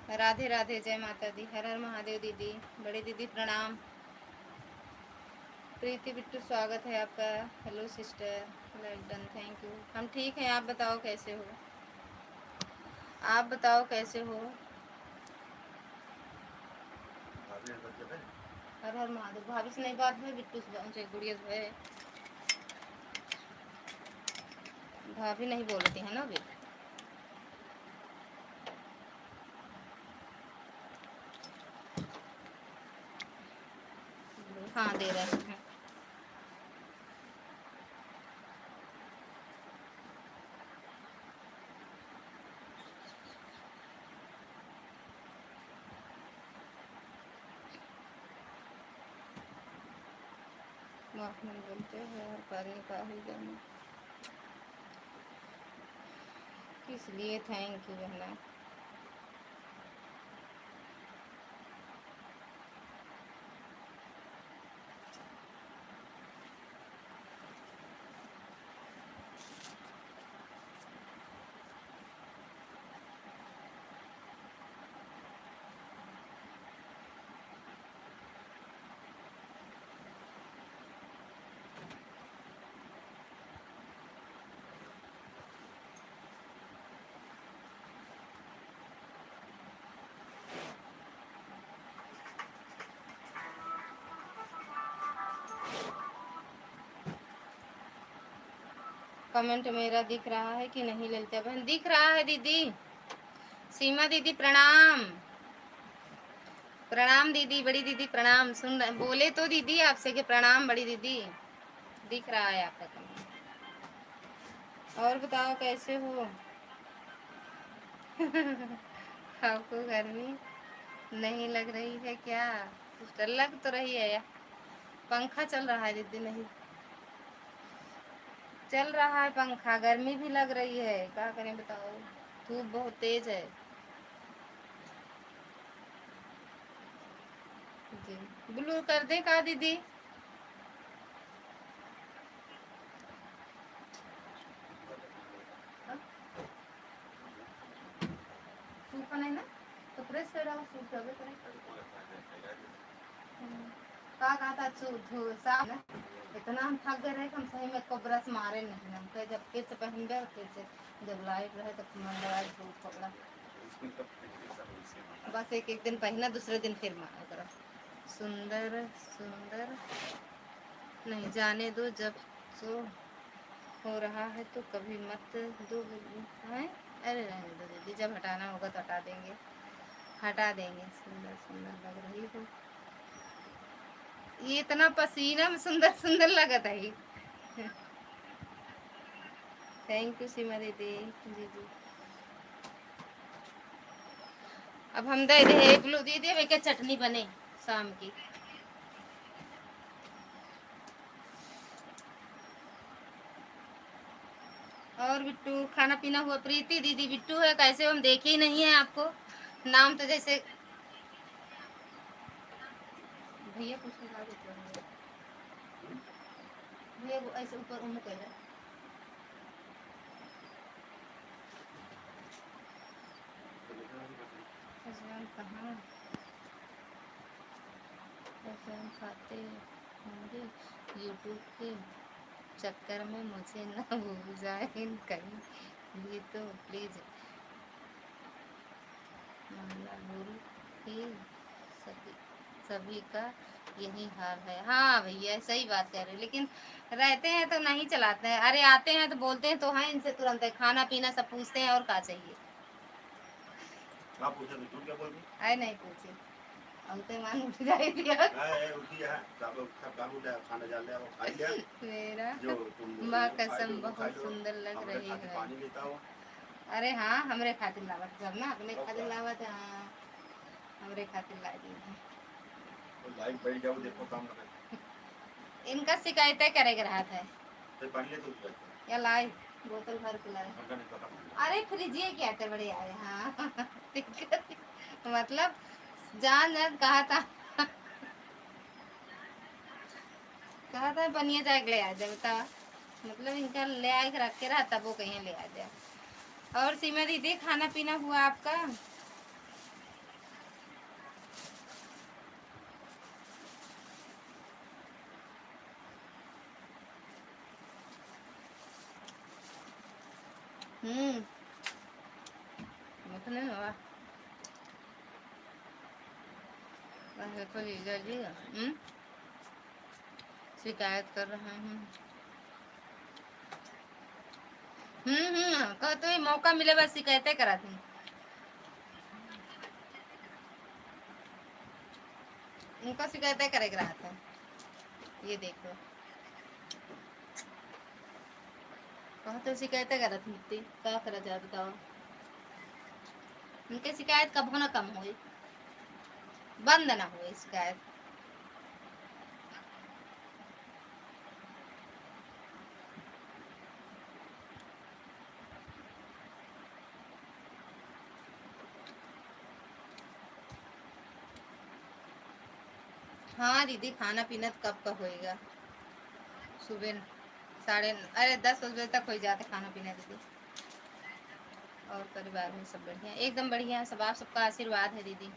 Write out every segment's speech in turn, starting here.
राधे राधे, जय माता दी, हर हर महादेव दीदी, बड़ी दीदी प्रणाम। प्रीति बिट्टू स्वागत है आपका। Hello sister, well done, thank you. हम ठीक हैं, आप बताओ कैसे हो? आप बताओ कैसे हो? हर हर महादेव। भाभी से नहीं बात हुई, बिट्टू से गुड़िया से है। भाभी नहीं बोलती है ना अभी। हाँ दे रहे हैं। माफ नहीं बोलते हैं हर कार्य का ही जाना। किस लिए थैंक यू बहना। कमेंट मेरा दिख रहा है कि नहीं ललिता बहन? दिख रहा है दीदी। सीमा दीदी प्रणाम। प्रणाम दीदी, बड़ी दीदी प्रणाम। सुन रहे बोले तो दीदी आपसे कि प्रणाम बड़ी दीदी। दिख रहा है आपका कमेंट। और बताओ कैसे हो? आपको गर्मी नहीं लग रही है क्या? सिस्टर लग तो रही है, या पंखा चल रहा है दीदी? नहीं चल रहा है पंखा, गर्मी भी लग रही है, क्या करें बताओ, धूप बहुत तेज है जी। ब्लू कर दे का दीदी? सूखा नहीं ना तो प्रेस कर रहा सूख जावे का था साफ ना। इतना हम थक गए रहे कि हम सही में को ब्रश मारे नहीं, हम कहे जब फिर से पहन गए फिर से जब लाइट रहे तो मंगलवार धूप पकड़ा। बस एक एक दिन पहना, दूसरे दिन फिर मारा करा। सुंदर सुंदर नहीं जाने दो, जब सो हो रहा है तो कभी मत दो है। अरे रहने दो दीदी, जब हटाना होगा तो हटा देंगे, हटा देंगे। सुंदर सुंदर लग रही हो, ये इतना पसीना में सुंदर सुंदर लगत है। थैंक यू सीमा दीदी। जी जी। अब हम दे दे ब्लू दीदी, वे क्या चटनी बने शाम की? और बिट्टू खाना पीना हुआ? प्रीति दीदी बिट्टू है, कैसे हो? हम देखे ही नहीं है आपको, नाम तो जैसे भैया कुछ निकाल देते हैं भैया वो ऐसे ऊपर उन्हें कह रहे कहाँ हम खाते होंगे यूट्यूब के चक्कर में, मुझे ना भूल जाए कहीं भी तो प्लीज मानना भूल ही। सभी सभी का यही हाल है। हाँ भैया सही बात कह रहे हैं, लेकिन रहते हैं तो नहीं चलाते हैं। अरे आते हैं तो बोलते हैं तो हाँ, इनसे तुरंत है खाना पीना सब पूछते हैं और क्या चाहिए। आप पूछे तो झूठ क्या बोल रही? अरे नहीं पूछे, हम तो मान उठ जाए दिया। उठी है सब काम उठा खाना डाल दिया वो खा लिया। मेरा जो माँ कसम बहुत सुंदर लग रही है। पानी लेता हो। अरे हाँ हमरे खातिर लावत, जब ना अपने खातिर लावत। हाँ हमरे खातिर ला दी है। तो लाइट बैठ जाओ, देखो काम ना। इनका शिकायत करेगा रहा था तो पानी ले तो या लाई बोतल भर के लाए। अरे फ्रिज ये क्या थे बड़े आए। हाँ मतलब जान जान कहा था, कहा था पनिया जाए ले आ जाए बता। मतलब इनका ले आए रख के रहा तब वो कहीं ले आ जाए। और सीमा दीदी खाना पीना हुआ आपका? नहीं हुआ तो जीजा जी शिकायत कर रहे हैं। कहते ही मौका मिले बस शिकायतें कराती। उनका शिकायतें करे रहा था। ये देखो कहा तो शिकायतें करत मिट्टी क्या करा जाए बताओ। उनके शिकायत कब होना कम हुई, बंद ना हुई शिकायत। हाँ दीदी खाना पीना कब का होएगा, सुबह 10 बजे तक हो जाते खाना पीना दीदी। और परिवार में सब बढ़िया, एकदम बढ़िया। सब आप सबका आशीर्वाद है दीदी,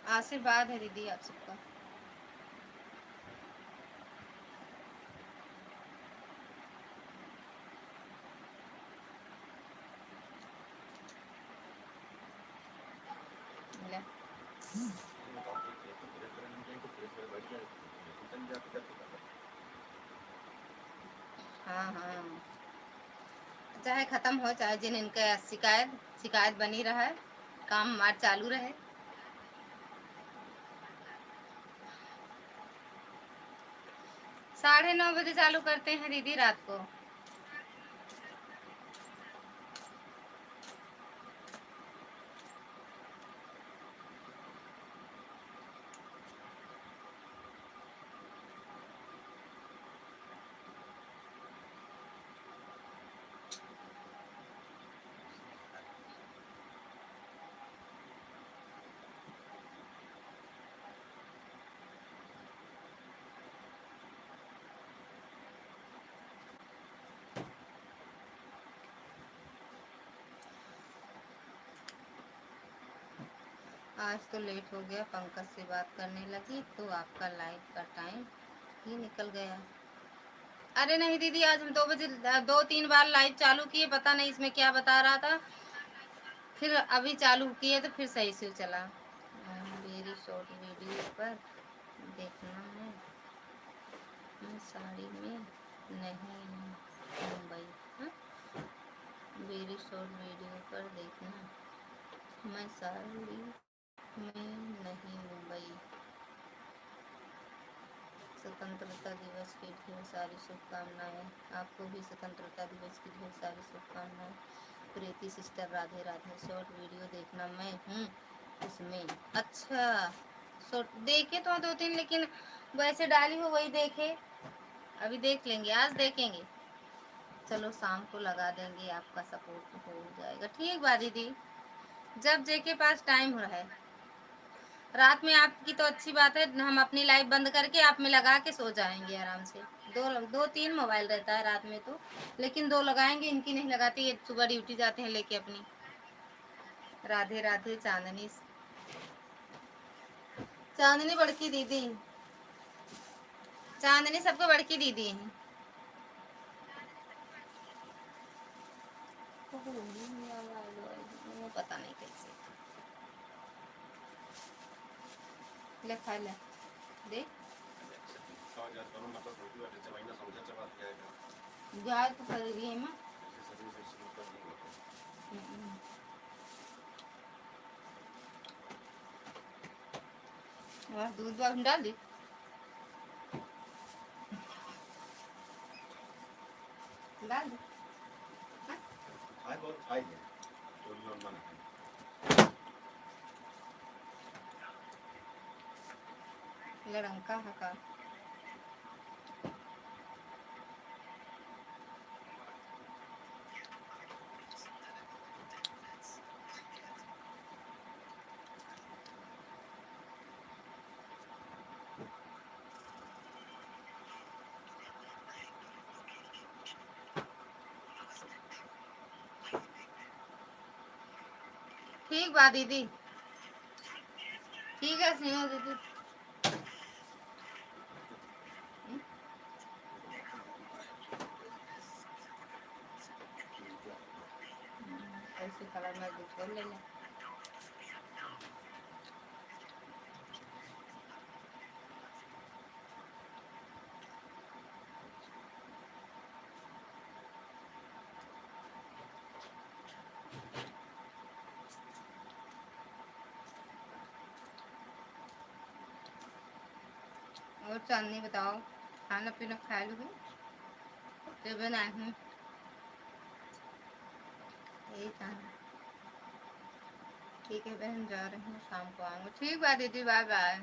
आशीर्वाद है दीदी आप सबका। हाँ चाहे खत्म हो चाहे जिन इनका शिकायत बनी रहा है, काम हमारा चालू रहे। 9:30 बजे चालू करते हैं दीदी रात को। आज तो लेट हो गया, पंकज से बात करने लगी तो आपका लाइव का टाइम ही निकल गया। अरे नहीं दीदी, आज हम 2 बजे 2-3 बार लाइव चालू किए, पता नहीं इसमें क्या बता रहा था, फिर अभी चालू किए तो फिर सही से चला। मेरी शॉर्ट वीडियो पर देखना मैं साड़ी में नहीं मुंबई। मेरी शॉर्ट वीडियो पर देखना मैं साड़ी में नहीं मुंबई। स्वतंत्रता दिवस की ढेर सारी शुभकामनाएं। आपको भी स्वतंत्रता दिवस की ढेर सारी शुभकामनाएं। Preeti sister Radhe Radhe. Short video देखना मैं हूँ उसमें। अच्छा शॉर्ट देखे तो 2-3, लेकिन वैसे डाली हो वही देखे, अभी देख लेंगे, आज देखेंगे। चलो शाम को लगा देंगे, आपका सपोर्ट हो जाएगा। ठीक बात दीदी, जब जेके पास टाइम हो रहा है। रात में आपकी तो अच्छी बात है, हम अपनी लाइव बंद करके आप में लगा के सो जाएंगे आराम से। 2-3 मोबाइल रहता है रात में तो, लेकिन 2 लगाएंगे, इनकी नहीं लगाते, ये सुबह ड्यूटी जाते हैं लेके अपनी। राधे राधे चांदनी। चांदनी बड़की दीदी, चांदनी सबको बड़की दीदी है। पता नहीं कैसे ले खा ले दे जाए तो कर रही है माँ। दूध डाल दी। डाल दे लड़का हका। ठीक बा दीदी, ठीक है सिंह दीदी। उसी कलर में दूसरे ले लें। और चांदनी बताओ, खाना पीना खा लोगे? तो बनाए हूँ यही खाना। ठीक है बहन, जा रही हूँ, शाम को आऊँगा। ठीक बात दीदी, बाय बाय।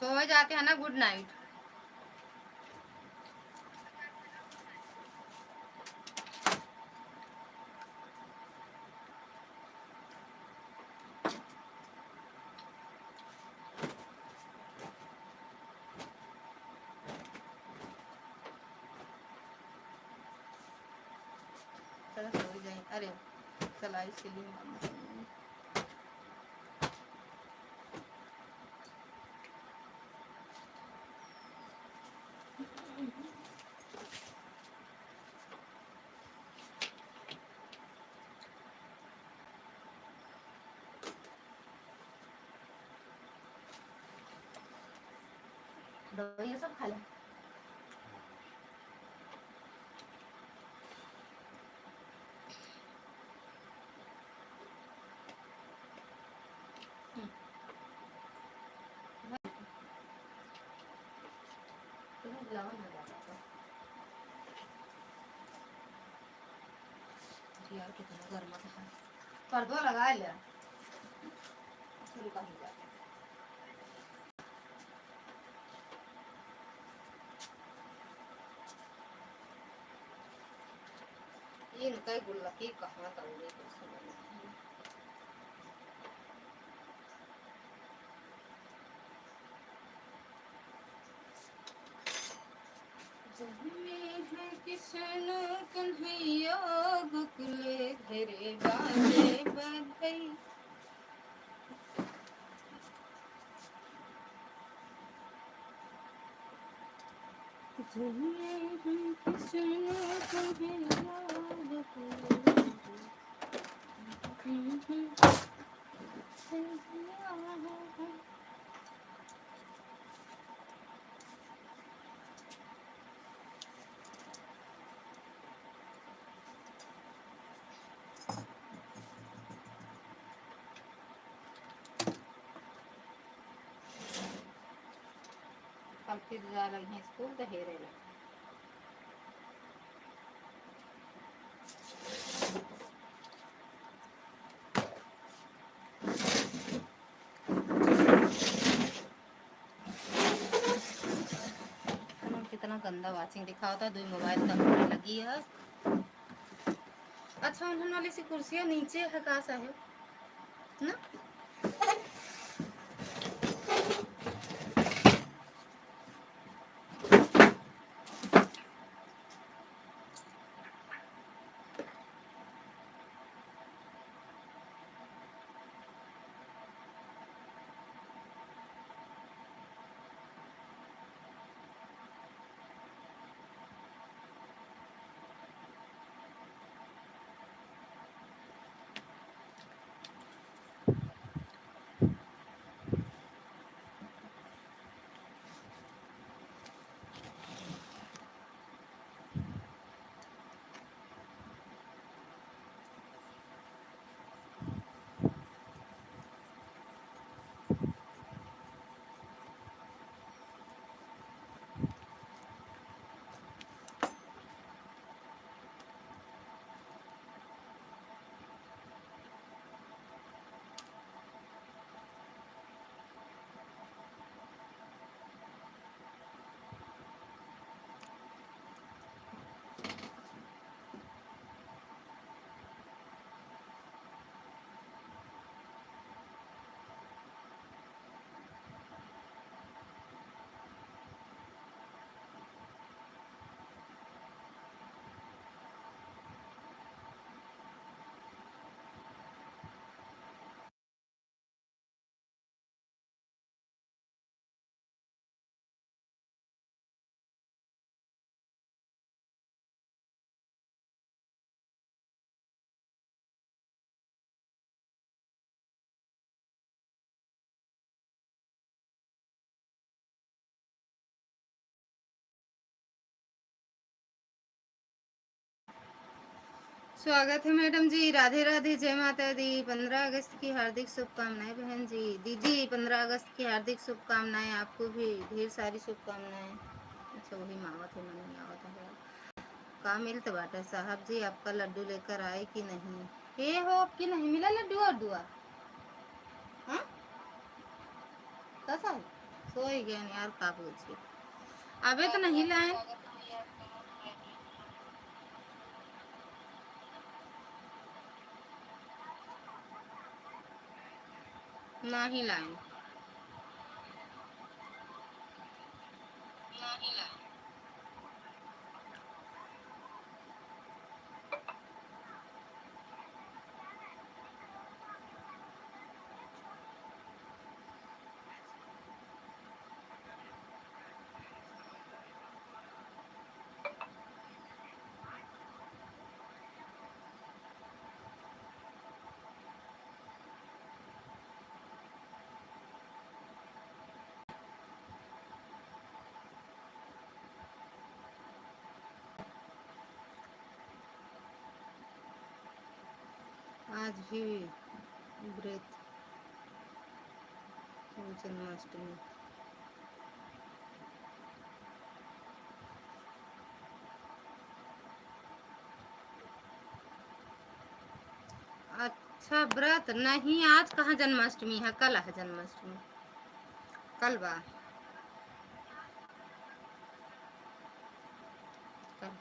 सो जाते हैं ना, गुड नाइट। चलो सो जाए। अरे चला इसलिए ये सब खा ले। यार कितना गर्मा था। पर्दो लगा लिया। ये इनका गुल्ला की कहाँ तंगे कुछ समझ नहीं। किशन कन्हैया गोकुले घेरे बाजे बधई। किशन कन्हैया गोकुले कल फिर जा रही हैं स्कूल तो हेरे लगे। कितना गंदा वाचिंग दिखा होता, 2 मोबाइल तक लगी है। अच्छा उन्होंने वाली सी कुर्सियाँ नीचे है का साहेब ना। स्वागत है मैडम जी, राधे राधे, जय माता दी। 15 अगस्त की हार्दिक शुभकामनाएं बहन जी। दीदी 15 अगस्त की हार्दिक शुभकामनाएं, आपको भी ढेर सारी शुभकामनाएं। अच्छा वही मावा थे मन नहीं आवत है का मिलत बाटे साहब जी, आपका लड्डू लेकर आए कि नहीं? हे हो कि नहीं मिला लड्डू और दुआ? हाँ कैसा है? सो ही गया यार, का पूछिए अबे तो नहीं लाए। नहीं लाए। आज भी व्रत जन्माष्टमी। अच्छा व्रत नहीं, आज कहाँ जन्माष्टमी है, कल है जन्माष्टमी, कल बा कल।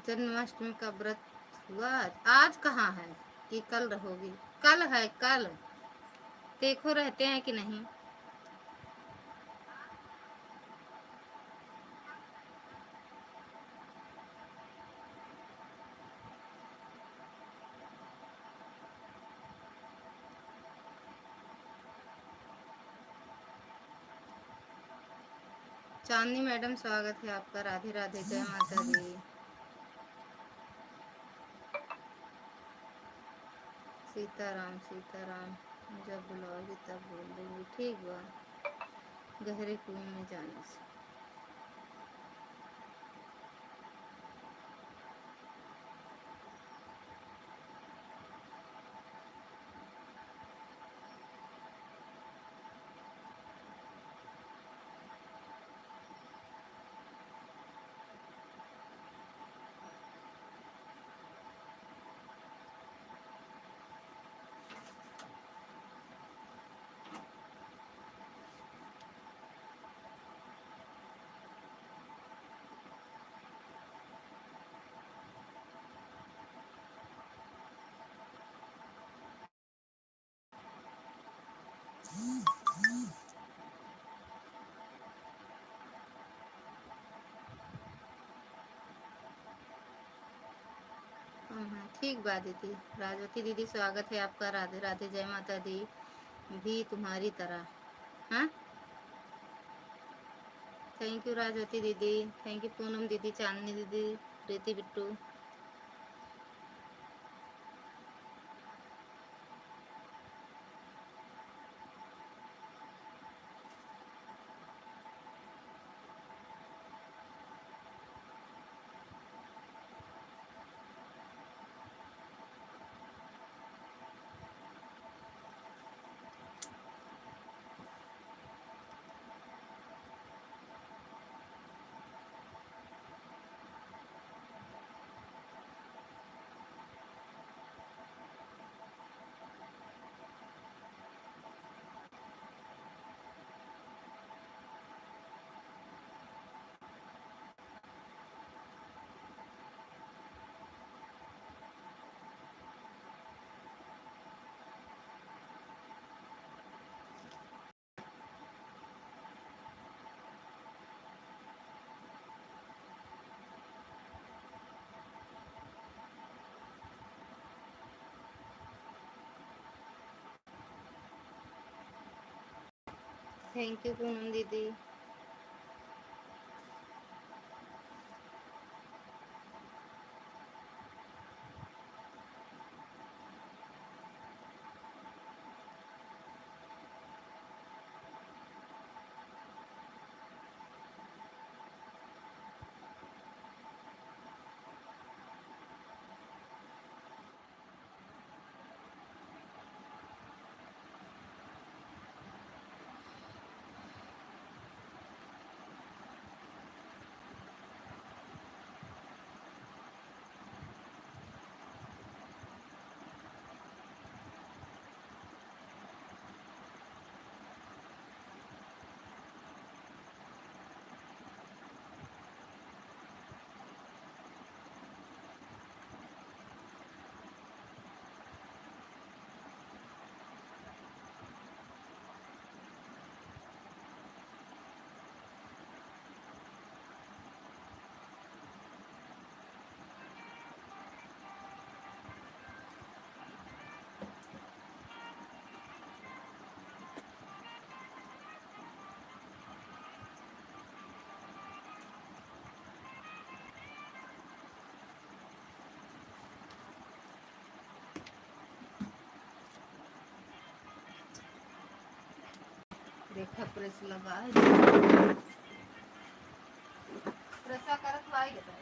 जन्माष्टमी का व्रत हुआ आज कहाँ है कि कल रहोगी? कल है कल, देखो रहते हैं कि नहीं। चांदनी मैडम स्वागत है आपका, राधे राधे, जय माता दी। सीताराम सीताराम, जब बुलाओगी तब बोल दूंगी, ठीक बा। गहरे कुएं में जाने से ठीक बात दीदी। राजवती दीदी स्वागत है आपका, राधे राधे, जय माता दी। भी तुम्हारी तरह। हाँ थैंक यू राजवती दीदी, थैंक यू पूनम दीदी, चांदनी दीदी, प्रीति बिट्टू। थैंक यू पूनम दीदी। रेखा प्रेसला बाय प्रसा करत बाय घेता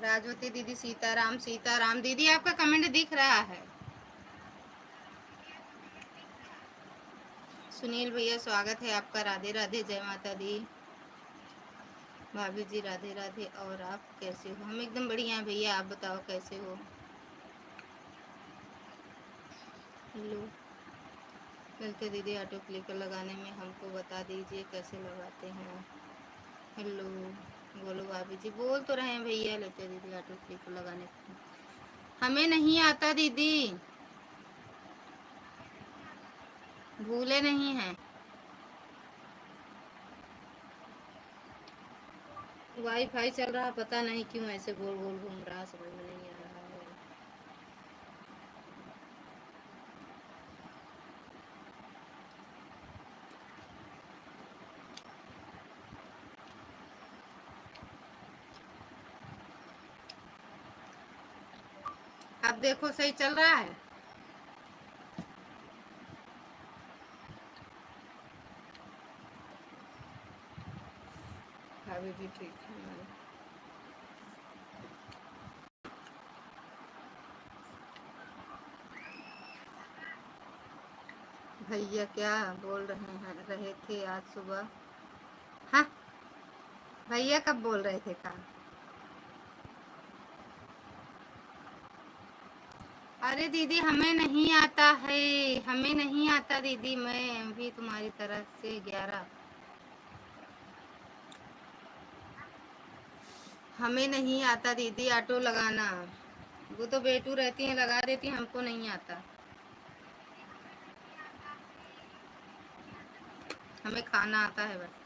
राजवती दीदी सीताराम सीताराम। दीदी आपका कमेंट दिख रहा है। सुनील भैया स्वागत है आपका। राधे राधे, जय माता दी। भाभी जी राधे राधे। और आप कैसे हो? हम एकदम बढ़िया हैं भैया, आप बताओ कैसे हो? हेलो। ललिता दीदी ऑटो क्लिकर लगाने में हमको बता दीजिए कैसे लगाते हैं। हेलो बोलो भाभी जी। बोल तो रहे हैं भैया ललिता दीदी ऑटो क्लिकर लगाने का हमें नहीं आता दीदी, भूले नहीं हैं। वाईफाई चल रहा, पता नहीं क्यों ऐसे गोल गोल घूम रहा, समझ में नहीं आ रहा है। अब देखो सही चल रहा है। भाभी जी ठीक है। भैया क्या बोल रहे थे आज सुबह? हाँ भैया कब बोल रहे थे का? अरे दीदी हमें नहीं आता है, हमें नहीं आता दीदी। मैं भी तुम्हारी तरफ से 11। हमें नहीं आता दीदी ऑटो लगाना। वो तो बेटू रहती हैं लगा देती, हमको नहीं आता। हमें खाना आता है बस।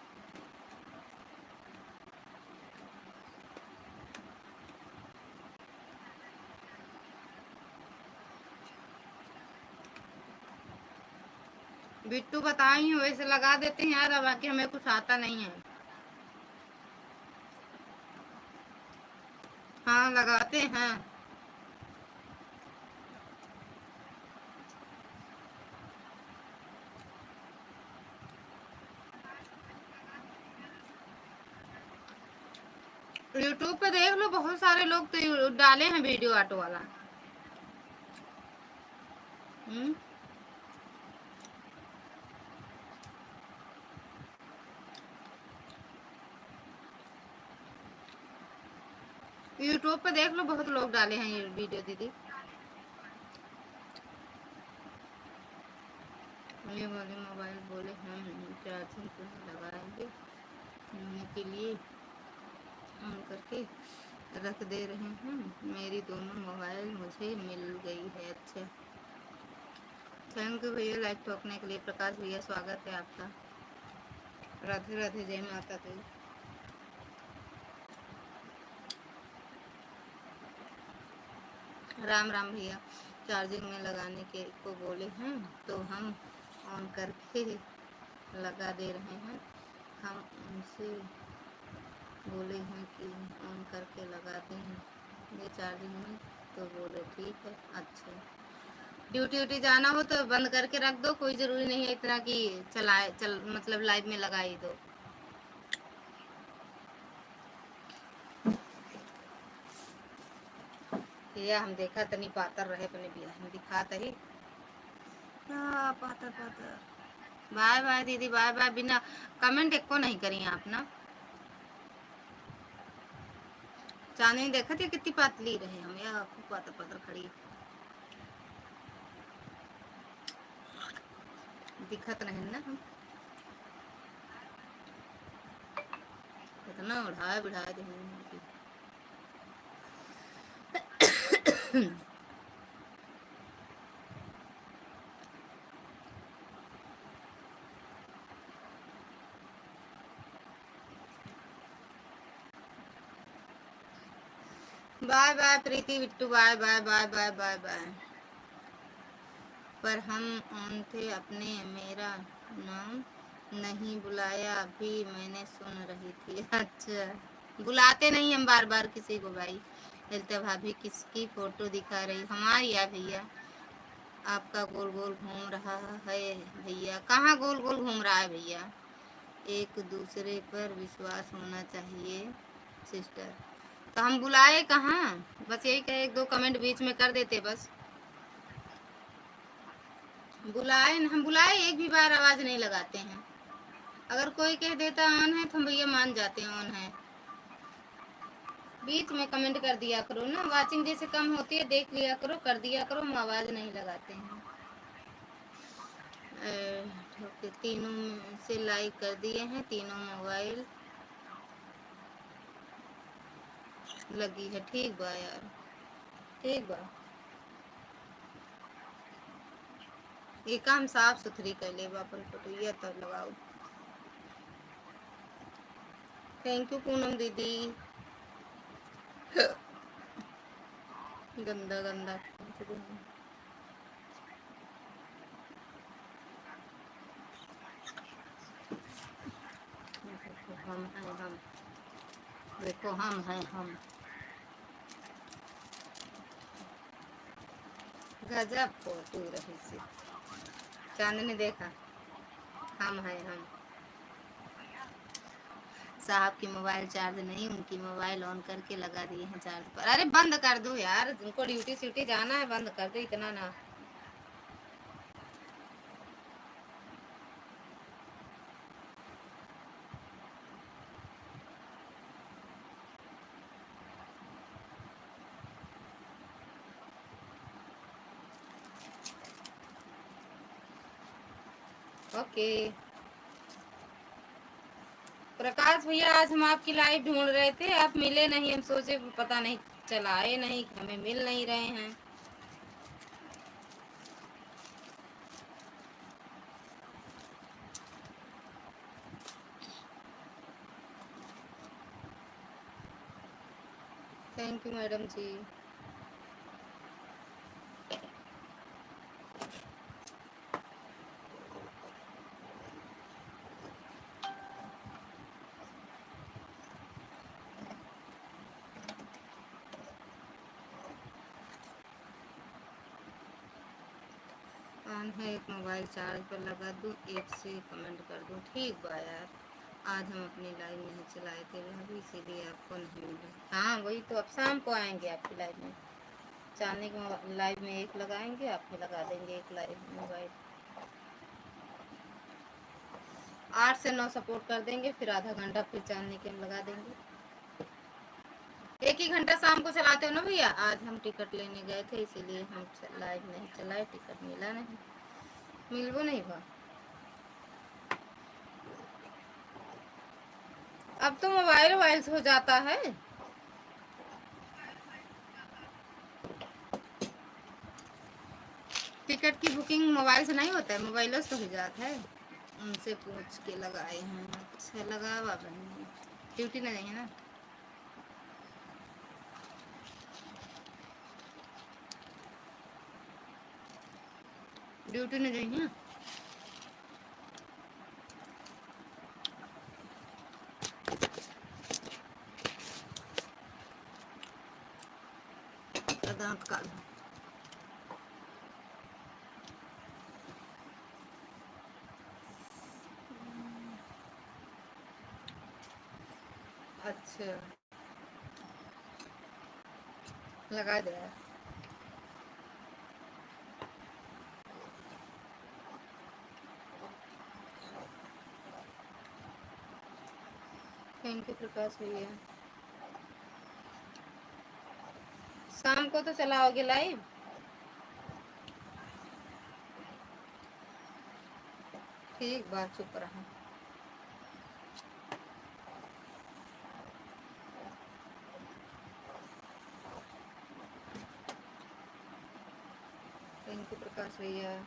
बिट्टू बताई हूँ वैसे लगा देते हैं यार, बाकी हमें कुछ आता नहीं है। हाँ लगाते हैं। यूट्यूब पे देख लो, बहुत सारे लोग तो डाले हैं वीडियो ऑटो वाला। यूट्यूब पे देख लो, बहुत लोग डाले हैं ये वीडियो दीदी। ये वाले मोबाइल बोले हम चार्जिंग पे लगाएंगे होने के लिए ऑन करके रख दे रहे हैं। मेरी दोनों मोबाइल मुझे मिल गई है। अच्छा थैंक यू भैया लाइक ठोकने के लिए। प्रकाश भैया स्वागत है आपका। राधे राधे, जय माता दी। राम राम भैया। चार्जिंग में लगाने के को बोले हैं तो हम ऑन करके लगा दे रहे हैं। हम उनसे बोले हैं कि ऑन करके लगाते हैं ये चार्जिंग में, तो बोले ठीक है। अच्छा ड्यूटी व्यूटी जाना हो तो बंद करके रख दो, कोई ज़रूरी नहीं है इतना कि चलाए चल मतलब लाइव में लगा ही दो। ये हम देखा तनी पातर रहे अपने बिया हम दिखाता ही। हाँ पातर पातर। बाय बाय दीदी, बाय बाय। बिना कमेंट एक को नहीं करी आप ना। चांदनी देखा थी कितनी पतली रहे हम, या खूब पातर पातर खड़ी दिखत रहे ना हम। इतना उड़ाए बिढ़ाए दे bye bye Preeti Bittu, bye bye bye bye bye bye. पर हम ऑन थे अपने, मेरा नाम नहीं बुलाया भी, मैंने सुन रही थी। अच्छा बुलाते नहीं हम बार बार किसी को भाई। ललिता भाभी किसकी फोटो दिखा रही? हमारी है भैया। आपका गोल गोल घूम रहा है भैया। कहाँ गोल गोल घूम रहा है भैया? एक दूसरे पर विश्वास होना चाहिए सिस्टर। तो हम बुलाए कहाँ, बस यही कहे एक दो कमेंट बीच में कर देते बस। बुलाए, हम बुलाए एक भी बार आवाज नहीं लगाते हैं। अगर कोई कह देता ऑन है तो हम भैया मान जाते हैं ऑन है। बीच में कमेंट कर दिया करो ना, वाचिंग जैसे कम होती है देख लिया करो, कर दिया करो, हम आवाज नहीं लगाते हैं। तीनों से लाइक कर दिए हैं, तीनों मोबाइल लगी है। ठीक बा यार, ठीक बा। ये काम साफ सुथरी कर ले अपन फोटो ये तब लगाओ। थैंक यू पूनम दीदी। गंदा गंदा हम हैं हम, देखो हम हैं हम। गजब फोटो रही सी, चांदनी देखा, हम हैं हम। साहब की मोबाइल चार्ज नहीं, उनकी मोबाइल ऑन करके लगा दिए हैं चार्ज पर। अरे बंद कर दो यार, उनको ड्यूटी स्यूटी जाना है, बंद कर दो इतना ना। ओके प्रकाश भैया, आज हम आपकी लाइव ढूंढ रहे थे, आप मिले नहीं, हम सोचे पता नहीं चला आए नहीं, हमें मिल नहीं रहे हैं। Thank you madam ji. On है एक मोबाइल, चार्ज पर लगा दूँ, एक से कमेंट कर दूँ। ठीक बा यार, आज हम अपनी लाइव नहीं चलाए थे भाभी, इसीलिए आपको नहीं मिले। हाँ वही तो, अब शाम को आएंगे आपकी लाइव में। चांदनी की लाइव में एक लगाएंगे, आप में लगा देंगे एक लाइव मोबाइल। 8 से 9 सपोर्ट कर देंगे, फिर आधा घंटा फिर चांदनी के हम लगा देंगे। एक ही घंटा शाम को चलाते हो ना भैया। आज हम टिकट लेने गए थे, इसीलिए हम लाइव नहीं चलाए, टिकट मिला नहीं, मिलबो नहीं भा। अब तो मोबाइल वोबाइल से हो जाता है। टिकट की बुकिंग मोबाइल से नहीं होता है, मोबाइलों से हो जाता है। उनसे पूछ के लगाए हैं। अच्छा लगा बाबा, ड्यूटी नहीं है ना। ड्यूटी नहीं गई है। दांत काल अच्छा लगा दे। थैंक यू प्रकाश भैया। शाम को तो चलाओगे लाइव? ठीक बात, चुप रहा। थैंक यू प्रकाश भैया।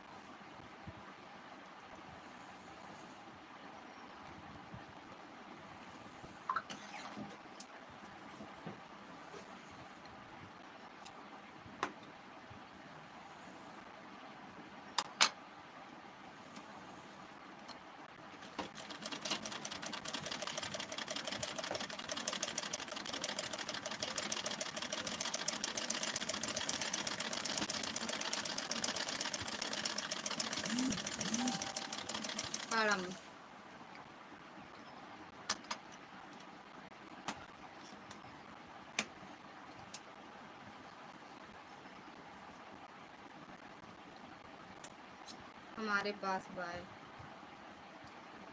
हमारे पास बाय,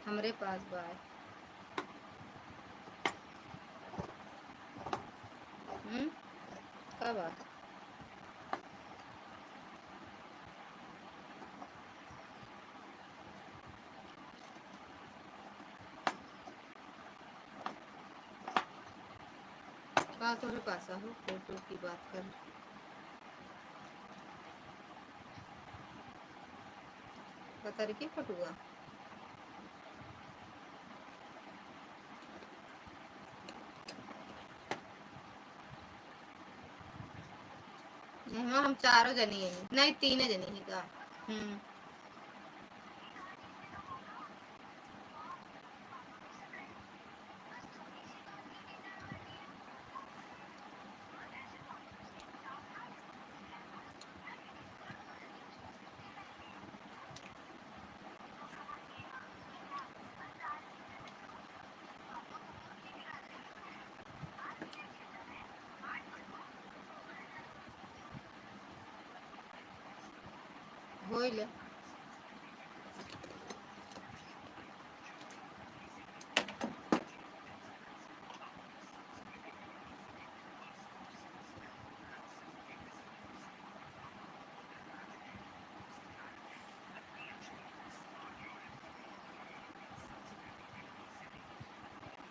हमारे पास बाय। कब आ बात हो पासा हो फोटो की बात कर, बता रही फोटो हुआ हम चारों जनी है, नहीं 3 जनी है का। होइले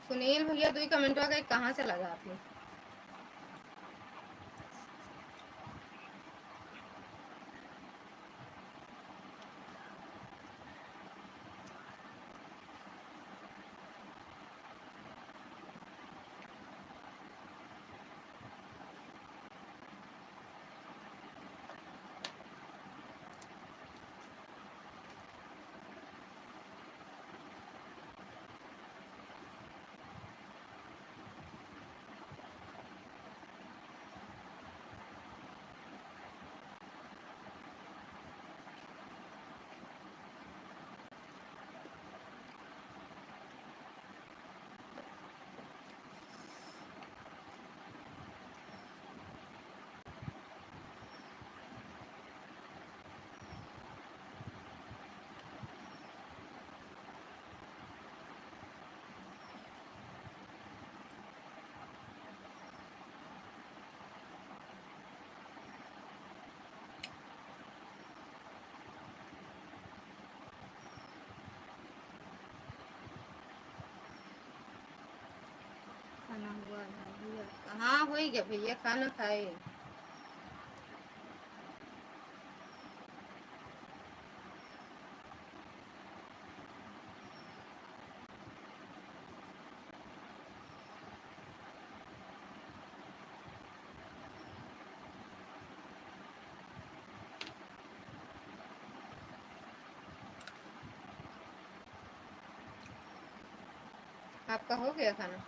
सुनील भैया 2 कमेंट आ गए, कहाँ से लगा आपने? खाना हुआ भैया? हाँ हो ही गया भैया, खाना खाए। आपका हो गया खाना?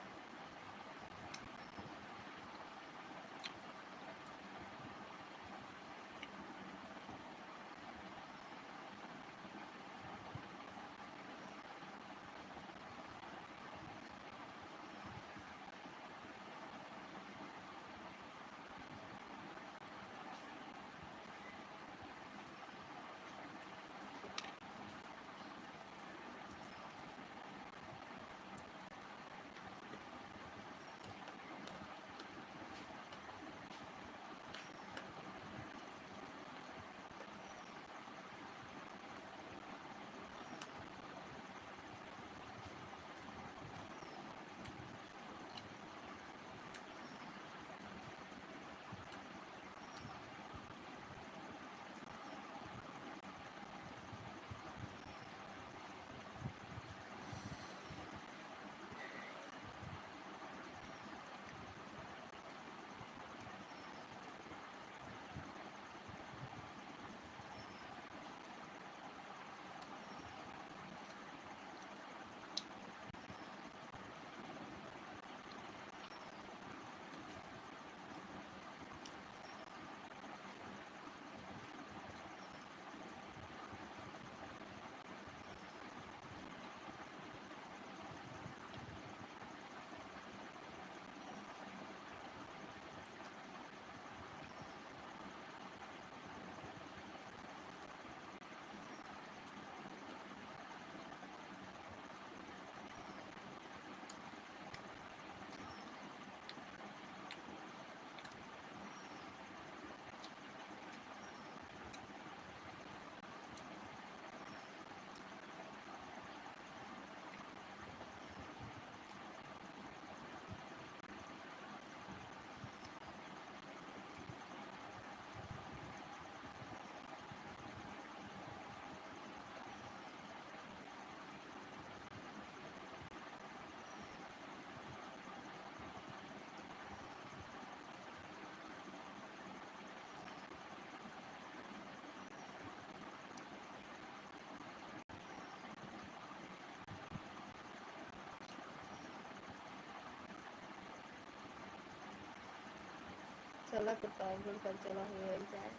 चला तो प्रतापगढ़ कल चला हुआ जाए।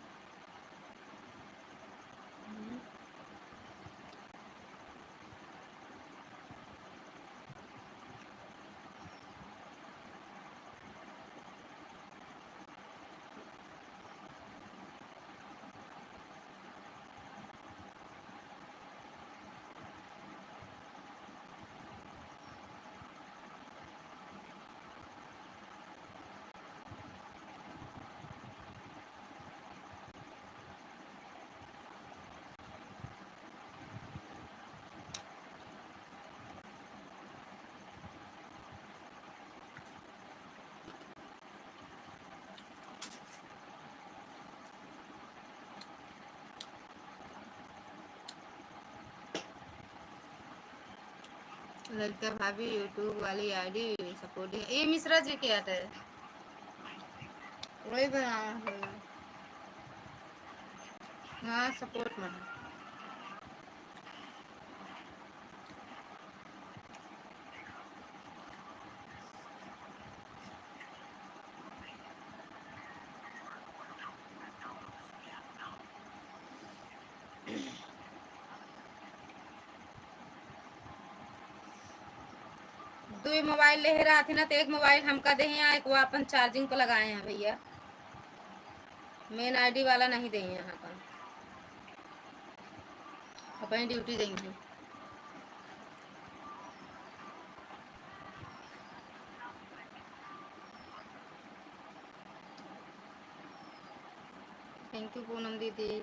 ललिता भाभी यूट्यूब वाली आईडी सपोर्टिंग, ये मिश्रा जी के आता है वही बनाया है। हाँ सपोर्ट में है। 2 मोबाइल ले रहा थी ना, तो एक मोबाइल हमका दे हैं, एक वो अपन चार्जिंग पर लगाए हैं भैया, मेन आईडी वाला नहीं देंगे यहाँ पर, अपनी ड्यूटी देंगे। थैंक यू पूनम दीदी।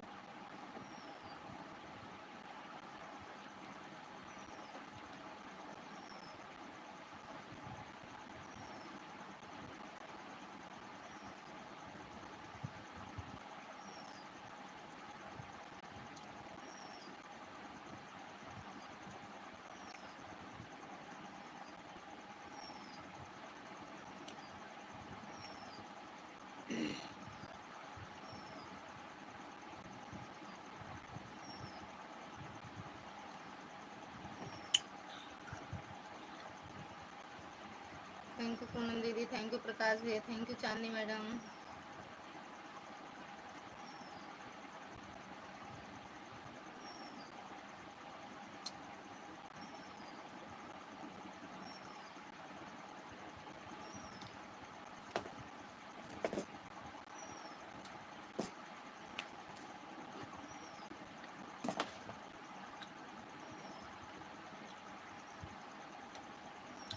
थैंक यू पूनम दीदी, थैंक यू प्रकाश भैया, thank you Chandni madam.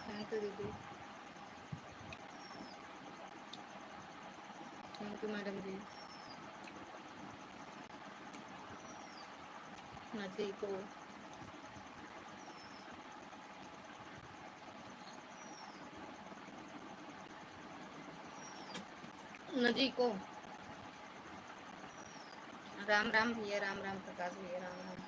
Thank you दीदी, थैंक यू मैडम जी। नजी को नजी को राम राम भैया, राम राम प्रकाश भैया, राम राम।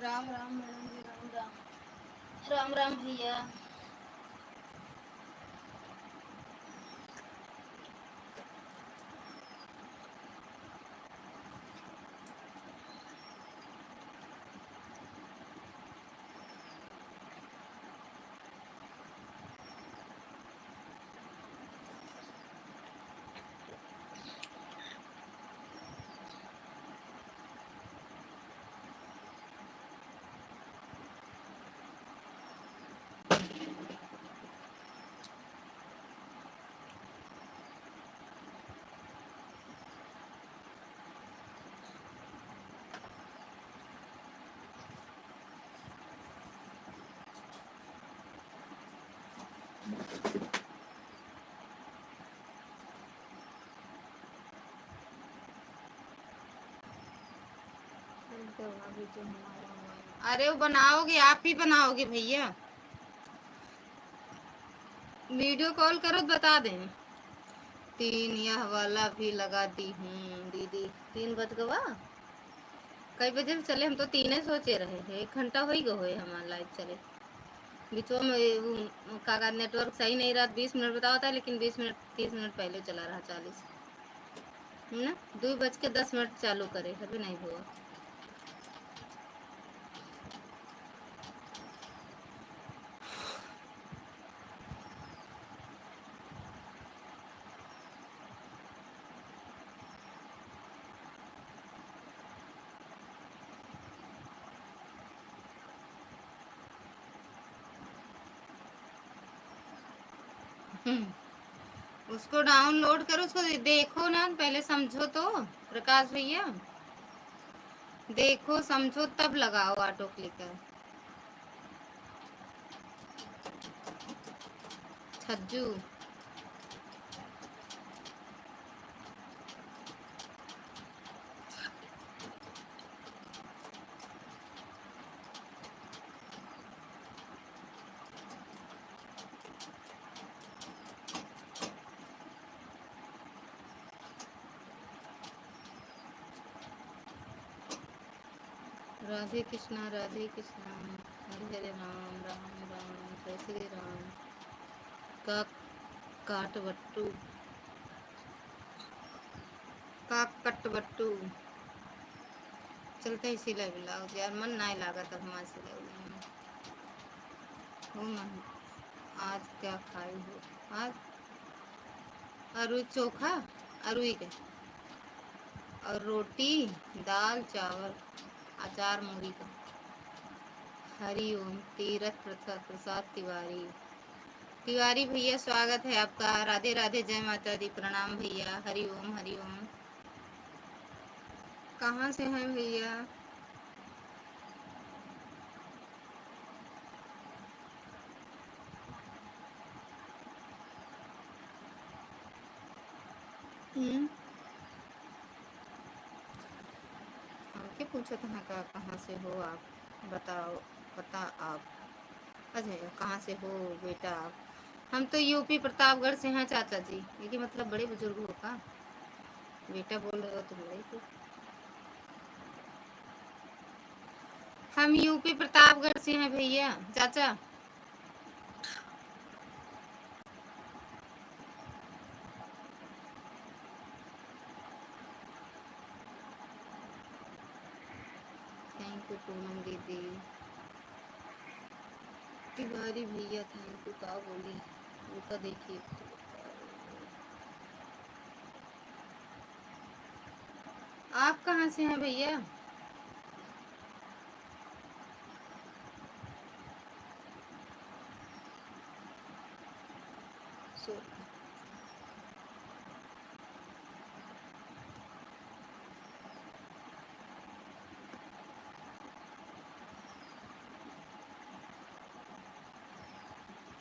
राम राम मैडम जी, राम राम, राम राम भैया। अरे वो बनाओगे, आप ही बनाओगे भैया। वीडियो कॉल करो तो बता दें। 3 यह वाला भी लगा दी हूँ दीदी। 3 बज गवा कई बजे चले, हम तो 3 सोचे रहे हैं। 1 घंटा हो ही गो है हमारा लाइव चले। बीचों में काका नेटवर्क सही नहीं रहा, 20 मिनट बताओ था, लेकिन 20 मिनट 30 मिनट पहले चला रहा 40 ना। 2:10 चालू करे अभी नहीं हुआ। उसको डाउनलोड करो, उसको देखो ना, पहले समझो तो प्रकाश भैया। देखो समझो तब लगाओ ऑटो क्लिकर। छज्जू राधे कृष्णा राधे कृष्णा, हरे हरे राम राम राम जय श्री राम। का काटवट्टू का कटवट्टू चलते ही सिलाई ब्लाउज यार, मन नहीं लगा तब हमारे सिलाई हो मन। आज क्या खाई हो? आज अरुई चोखा, अरुई के और रोटी दाल चावल अचार मूली का। हरिओम तीरथ प्रसाद तिवारी। तिवारी भैया स्वागत है आपका। राधे राधे जय माता दी, प्रणाम भैया। हरिओम हरिओम। कहाँ से हैं भैया? हमके पूछा था कहाँ से हो आप, बताओ पता आप। अच्छा कहाँ से हो बेटा आप? हम तो यूपी प्रतापगढ़ से हैं चाचा जी। ये मतलब बड़े बुजुर्ग हो का? बेटा बोल रहे हो तुम लोग। हम यूपी प्रतापगढ़ से हैं भैया चाचा। थैंक यू पूनम दीदी। तिवारी भैया थैंक यू। का बोली उनका देखिए। आप कहाँ से हैं भैया?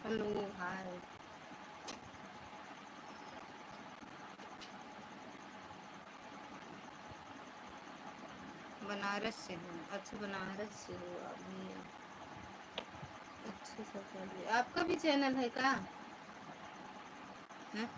Hello hi. बनारस से हूँ। अच्छा बनारस से हो आप भैया। अच्छा चलिए, आपका भी चैनल है का? है?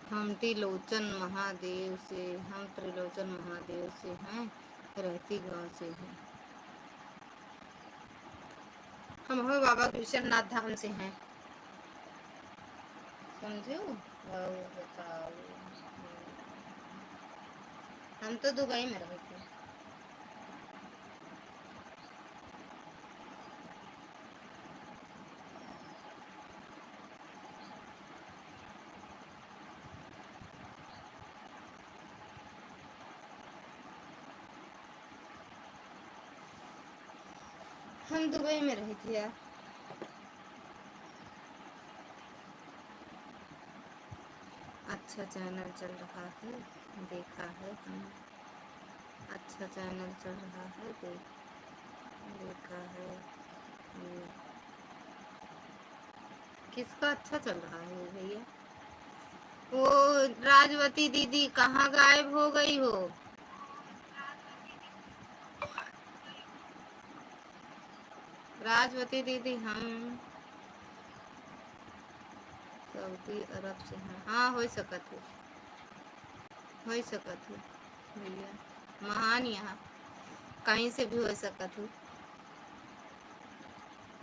हम त्रिलोचन महादेव से, हम त्रिलोचन महादेव से हैं, रहती गांव से हैं। हम हो बाबा विश्वनाथ धाम से हैं। समझो बताओ। हम तो दुबई में रहे थे। हम दुबई में रहे थे यार। अच्छा चैनल चल रहा है, देखा है हमने। अच्छा चैनल चल रहा है, देखा है ये। किसका अच्छा चल रहा है भैया? वो राजवती दीदी कहाँ गायब हो गई हो? राजवती दीदी हम सऊदी अरब से हैं। हाँ हो सकत हो भैया, महान यहाँ कहीं से भी हो सकत हो।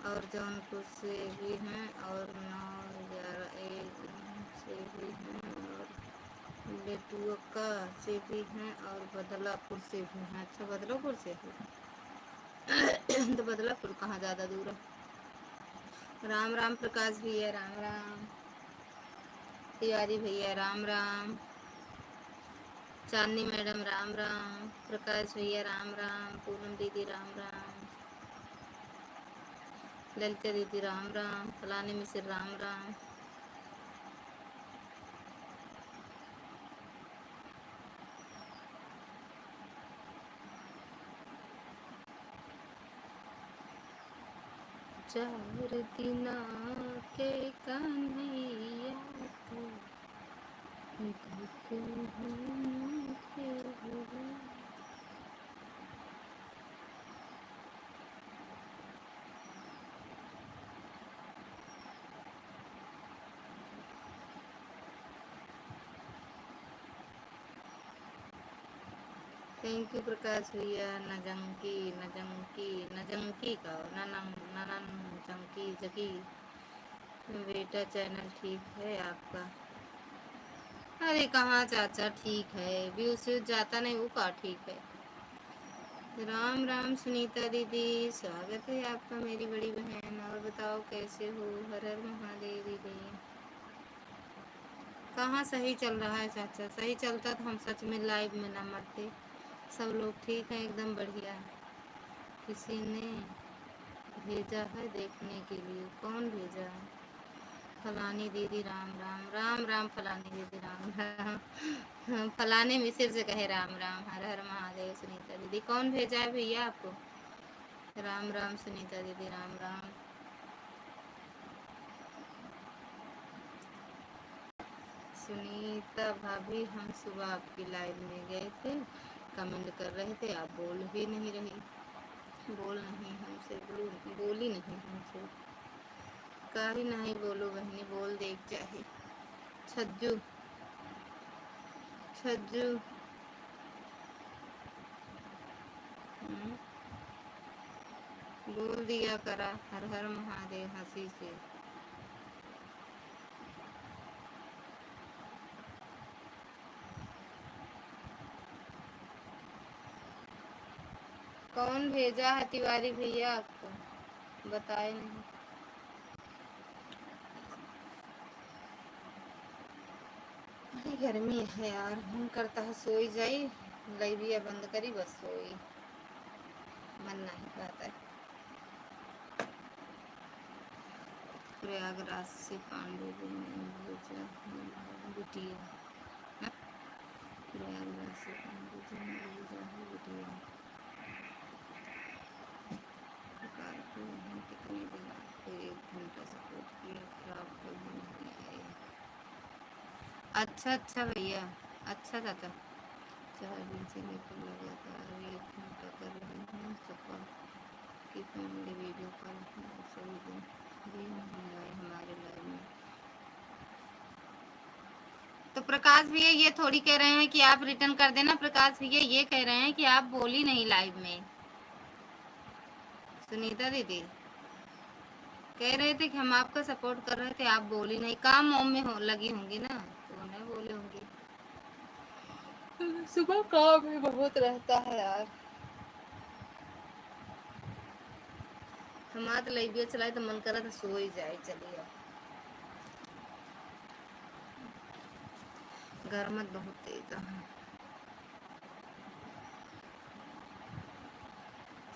और जौनपुर से भी हैं और 9/11 से भी हैं और बेटुका से भी हैं और बदलापुर से भी हैं। अच्छा बदलापुर से है तो बदलापुर कहाँ ज़्यादा दूर है। राम राम प्रकाश भैया, राम राम तिवारी भैया, राम राम चांदनी मैडम, राम राम प्रकाश भैया, राम राम पूनम दीदी, राम राम ललिता दीदी, राम राम फलाने मिश्र, राम राम। चार दिना के कन्हैया को देखूं के हुए। थैंक यू प्रकाश भैया। नजंकी नजंकी नजंकी का ननन जंकी जकी बेटा चैनल ठीक है आपका? अरे कहाँ चाचा ठीक है, व्यूज जाता नहीं, वो का ठीक है। राम राम सुनीता दीदी, स्वागत है आपका मेरी बड़ी बहन। और बताओ कैसे हो? हर हर महादेव दीदी। कहाँ सही चल रहा है चाचा? सही चलता तो हम सच में लाइव में ना मरते। सब लोग ठीक हैं एकदम बढ़िया। किसी ने भेजा है देखने के लिए। कौन भेजा है? फलानी दीदी, राम राम राम राम फलानी दीदी, राम राम फलाने मिसिर से कहे राम राम। हर हर महादेव सुनीता दीदी। कौन भेजा है भैया आपको? राम राम सुनीता दीदी, राम राम। सुनीता भाभी, हम सुबह आपकी लाइव में गए थे, कमेंट कर रहे थे, आप बोल भी नहीं रही। बोल नहीं हमसे, बोली नहीं हमसे। काहे नहीं बोलो बहनी, बोल देख चाहे। छज्जू छज्जू बोल दिया करा हर हर महादेव हंसी से। कौन भेजा है तिवारी भैया आपको? बताए नहीं। गर्मी है यार, मन करता है सोई जाई, लाइबिया बंद करी बस सोई, मन नहीं करता है। प्रयागराज से पांडे जी ने भेजा है बिटिया। प्रयागराज से पांडे जी ने भेजा है बिटिया। सरकार को हम कितने दिन आपको 1 घंटा सपोर्ट किया, खराब कभी नहीं आए। अच्छा भैया, अच्छा चाचा। 4 दिन से लेकर लगातार 1 घंटा कर रही हूँ। सपा की फैमिली वीडियो कॉल है, सभी दिन भी नहीं आए हमारे लाइव में। तो प्रकाश भैया ये थोड़ी कह रहे हैं कि आप रिटर्न कर देना। प्रकाश भैया ये कह रहे हैं कि आप बोली नहीं लाइव में। सुनीता दीदी कह रहे थे कि हम आपका सपोर्ट कर रहे थे, आप बोली नहीं। काम वाम में हो लगी होंगी ना, तो नहीं बोले होंगी। सुबह काम भी बहुत रहता है यार। हमारा तो लाइबिया चलाए तो मन करा था सो ही जाए। चलिए गर्मत बहुत तेज है।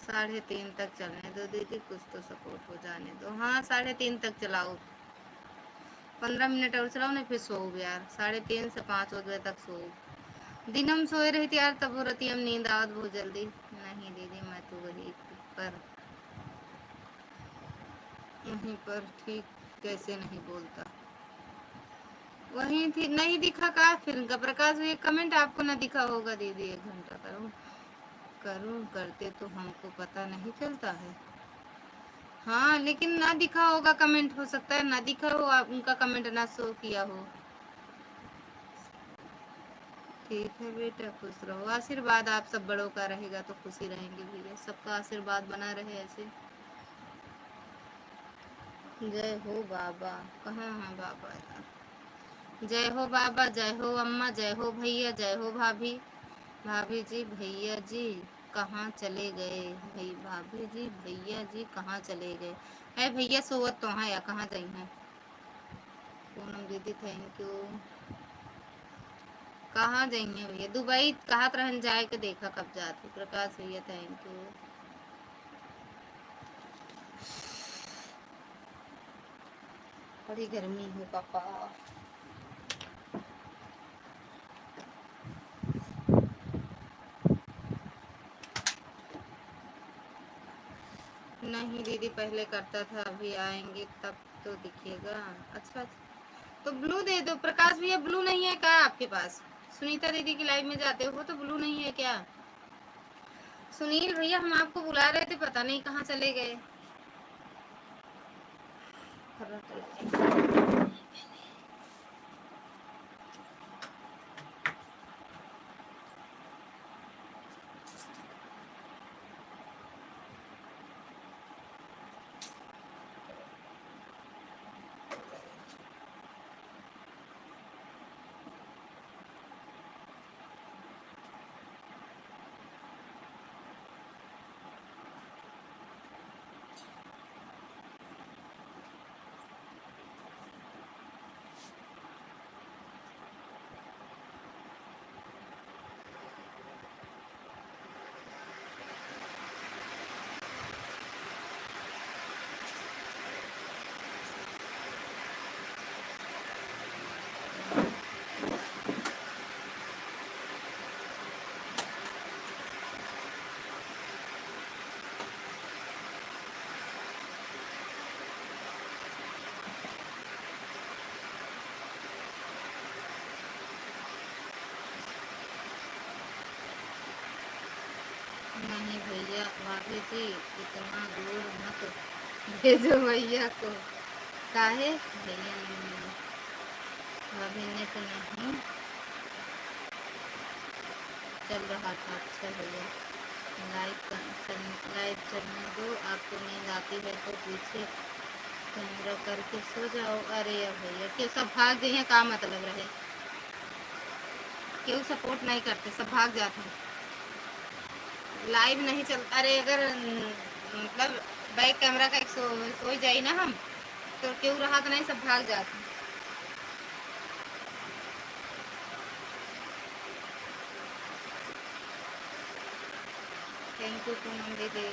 3:30 तक चलने दो दीदी, कुछ तो सपोर्ट हो जाने दो। हाँ 3:30 तक चलाओ। 15 मिनट और चलाओ नहीं फिर सो यार, 3:30 से 5 बजे तक सो। दिन हम सोए रही थी यार, तब हो रही हम नींद आवत बहुत जल्दी। नहीं दीदी मैं तो पर वहीं पर ठीक कैसे नहीं बोलता। वहीं थी, नहीं दिखा का फिल्म का प्रकाश, ये कमेंट आपको ना दिखा होगा दीदी। 1 घंटा करूँ करूँ करते तो हमको पता नहीं चलता है। हाँ लेकिन ना दिखा होगा कमेंट, हो सकता है ना दिखा हो, आप उनका कमेंट ना शो किया हो। ठीक है बेटा, खुश रहो, आशीर्वाद आप सब बड़ों का रहेगा तो खुशी रहेंगे भैया, सबका आशीर्वाद बना रहे ऐसे। जय हो बाबा, कहाँ है बाबा यार। जय हो बाबा, जय हो अम्मा, जय हो भैया, जय हो भाभी। भाभी जी भैया जी कहाँ चले गए, भाई भाभी जी भैया जी कहाँ चले गए। है भैया सोवत तो हाँ या कहाँ जाई हैं। पूनम दीदी थैंक यू। कहाँ जाइए भैया, दुबई कहा रहन जाए के देखा कब जाते। प्रकाश भैया थैंक यू। बड़ी गर्मी है पापा। नहीं दीदी पहले करता था, अभी आएंगे तब तो दिखेगा। अच्छा तो ब्लू दे दो। प्रकाश भैया ब्लू नहीं है क्या आपके पास? सुनीता दीदी की लाइव में जाते हो तो ब्लू नहीं है क्या? सुनील भैया हम आपको बुला रहे थे, पता नहीं कहाँ चले गए। नहीं भैया भाभी जी इतना दूर मत भेजो भैया को। काहे भैया नहीं, भाभी ने तो नहीं चल रहा था। अच्छा भैया लाइव चलने दो, आपको नींद आती है तो पीछे कैमरा करके सो जाओ। अरे अब भैया क्यों सब भाग जाइए, का मतलब रहे, क्यों सपोर्ट नहीं करते, सब भाग जाते हैं। लाइव नहीं चलता, अरे अगर मतलब बैक कैमरा का एक सो जाए ना हम तो क्यों रहा तो नहीं, सब भाग जाते। थैंक यू पूनम दीदी।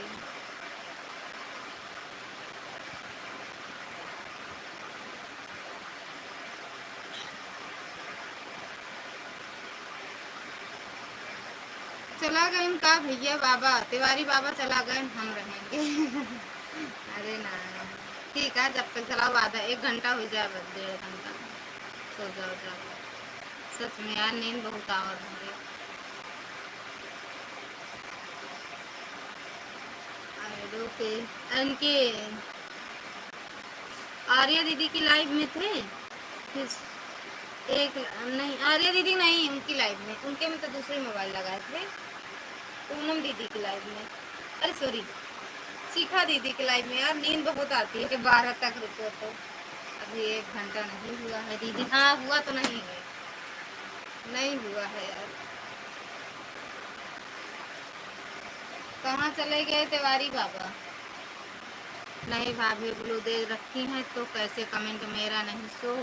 चला गए इनका भैया, बाबा तिवारी बाबा चला गए, हम रहेंगे। अरे ना ठीक है, जब तक चलाओ आधा 1 घंटा हो जाए, बस 1.5 घंटा सो जाओ जाओ। सच में यार नींद बहुत आवत है। ओके उनके आर्या दीदी की लाइव में थे फिर एक, नहीं आर्या दीदी नहीं, उनकी लाइव में, उनके में तो दूसरे मोबाइल लगाए थे। पूनम दीदी की लाइव में, अरे सॉरी शिखा दीदी की लाइव में। यार नींद बहुत आती है कि 12 तक रुको तो। अभी 1 घंटा नहीं हुआ है दीदी, हाँ हुआ तो नहीं है, नहीं हुआ है यार। कहाँ चले गए तिवारी बाबा? नहीं भाभी ब्लू दे रखी हैं तो कैसे कमेंट मेरा नहीं शो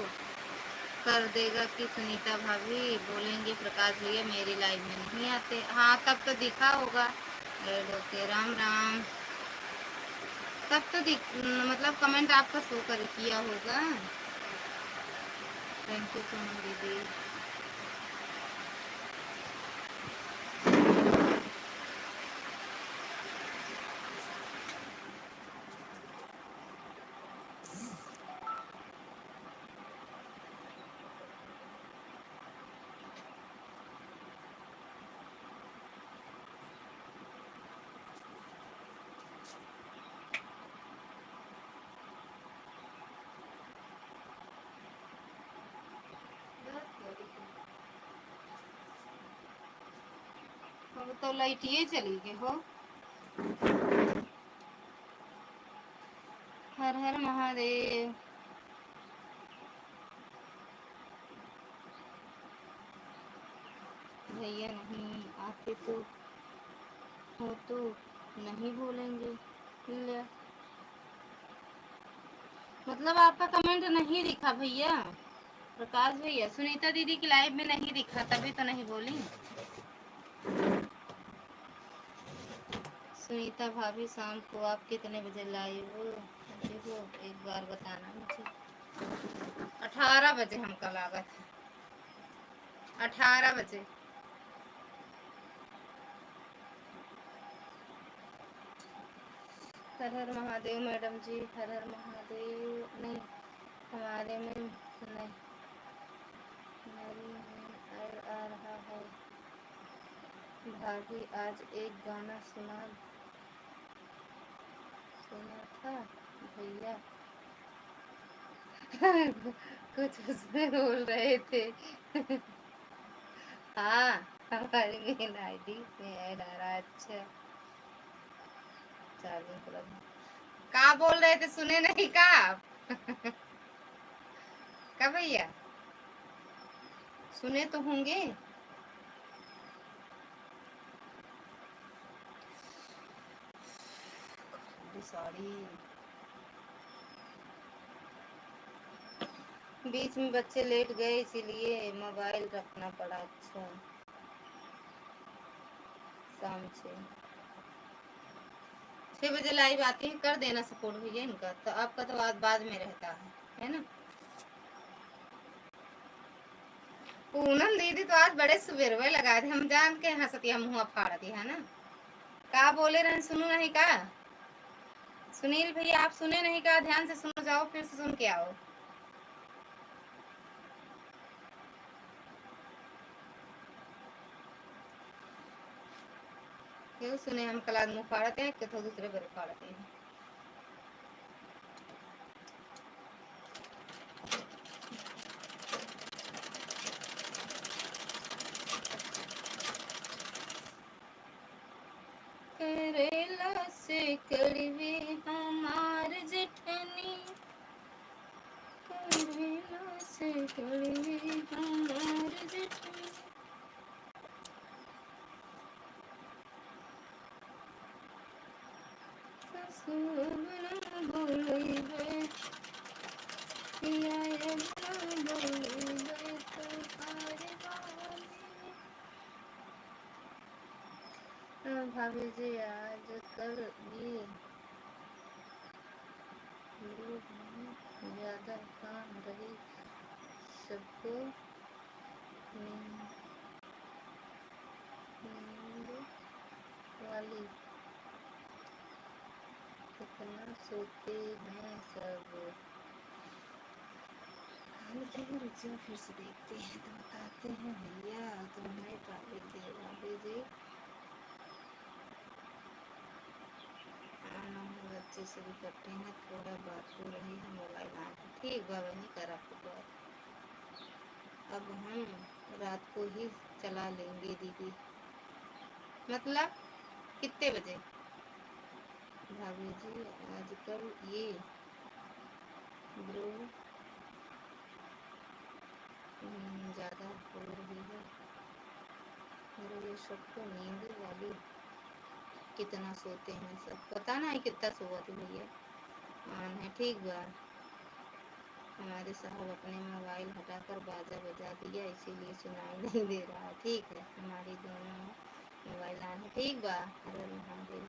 कर देगा कि सुनीता भाभी बोलेंगे प्रकाश भैया मेरी लाइव में नहीं आते। हाँ तब तो दिखा होगा। ओके राम राम। तब तो मतलब कमेंट आपका शो कर किया होगा। थैंक यू सुमन दीदी। अब तो लाइट ये चली गई हो। हर हर महादेव। भैया नहीं आते तो हो तो नहीं बोलेंगे। ले। मतलब आपका कमेंट नहीं दिखा भैया प्रकाश भैया, सुनीता दीदी की लाइव में नहीं दिखा तभी तो नहीं बोली। सुनीता भाभी शाम को आप कितने बजे लाइव हो? देखो एक बार बताना मुझे। 18 बजे हमका लागत है, 18 बजे। हर हर महादेव मैडम जी, हर हर महादेव। नहीं हमारे में नहीं आ रहा है। भाभी आज एक गाना सुना था भैया। कुछ उसमें बोल रहे थे। हाँ हमारी मेन आईडी में ऐड आ रहा है। अच्छा चार्जिंग प्लग का बोल रहे थे, सुने नहीं का आप? का भैया सुने तो होंगे। सॉरी। बीच में बच्चे लेट गए इसीलिए मोबाइल रखना पड़ा। अच्छा शाम से 6 बजे लाइव आती है, कर देना सपोर्ट भैया इनका। तो आपका तो बाद में रहता है ना। पूनम दीदी तो आज बड़े सुबेरवे लगा थे, हम जान के हंसतिया मुँह फाड़ दी है ना। का बोले रहे सुनो नहीं का? सुनील भैया आप सुने नहीं का? ध्यान से सुनो, जाओ फिर से सुन के आओ। क्यों सुने? हम कल मुँह फाड़ते हैं कि तो दूसरे बड़े फाड़ते हैं। करेला से कड़वी हमार जेठनी, करेला से कड़वी हमार जेठनी। भाभी जी आज कल ये ज्यादा काम रही सबको नींद वाली, कितना सोते हैं सब। फिर से देखते हैं तो बताते हैं भैया। तो हमें टॉपिक दे भाभी जी। बच्चे से भी करते हैं, थोड़ा बात हो रही है मोबाइल आन। ठीक बाबा नहीं करा बात। अब हम रात को ही चला लेंगे दीदी। मतलब कितने बजे? भाभी जी आजकल ये ब्रो ज़्यादा हो रही है और ये सबको नींद वाली। कितना सोते हैं सब, पता नहीं कितना सोआ थे भैया। मान है ठीक बात। हमारे साहब अपने मोबाइल हटाकर बाजा बजा दिया इसीलिए सुनाई नहीं दे रहा है। ठीक है हमारी दोनों मोबाइल ऑन है। ठीक बा। अरे महादेव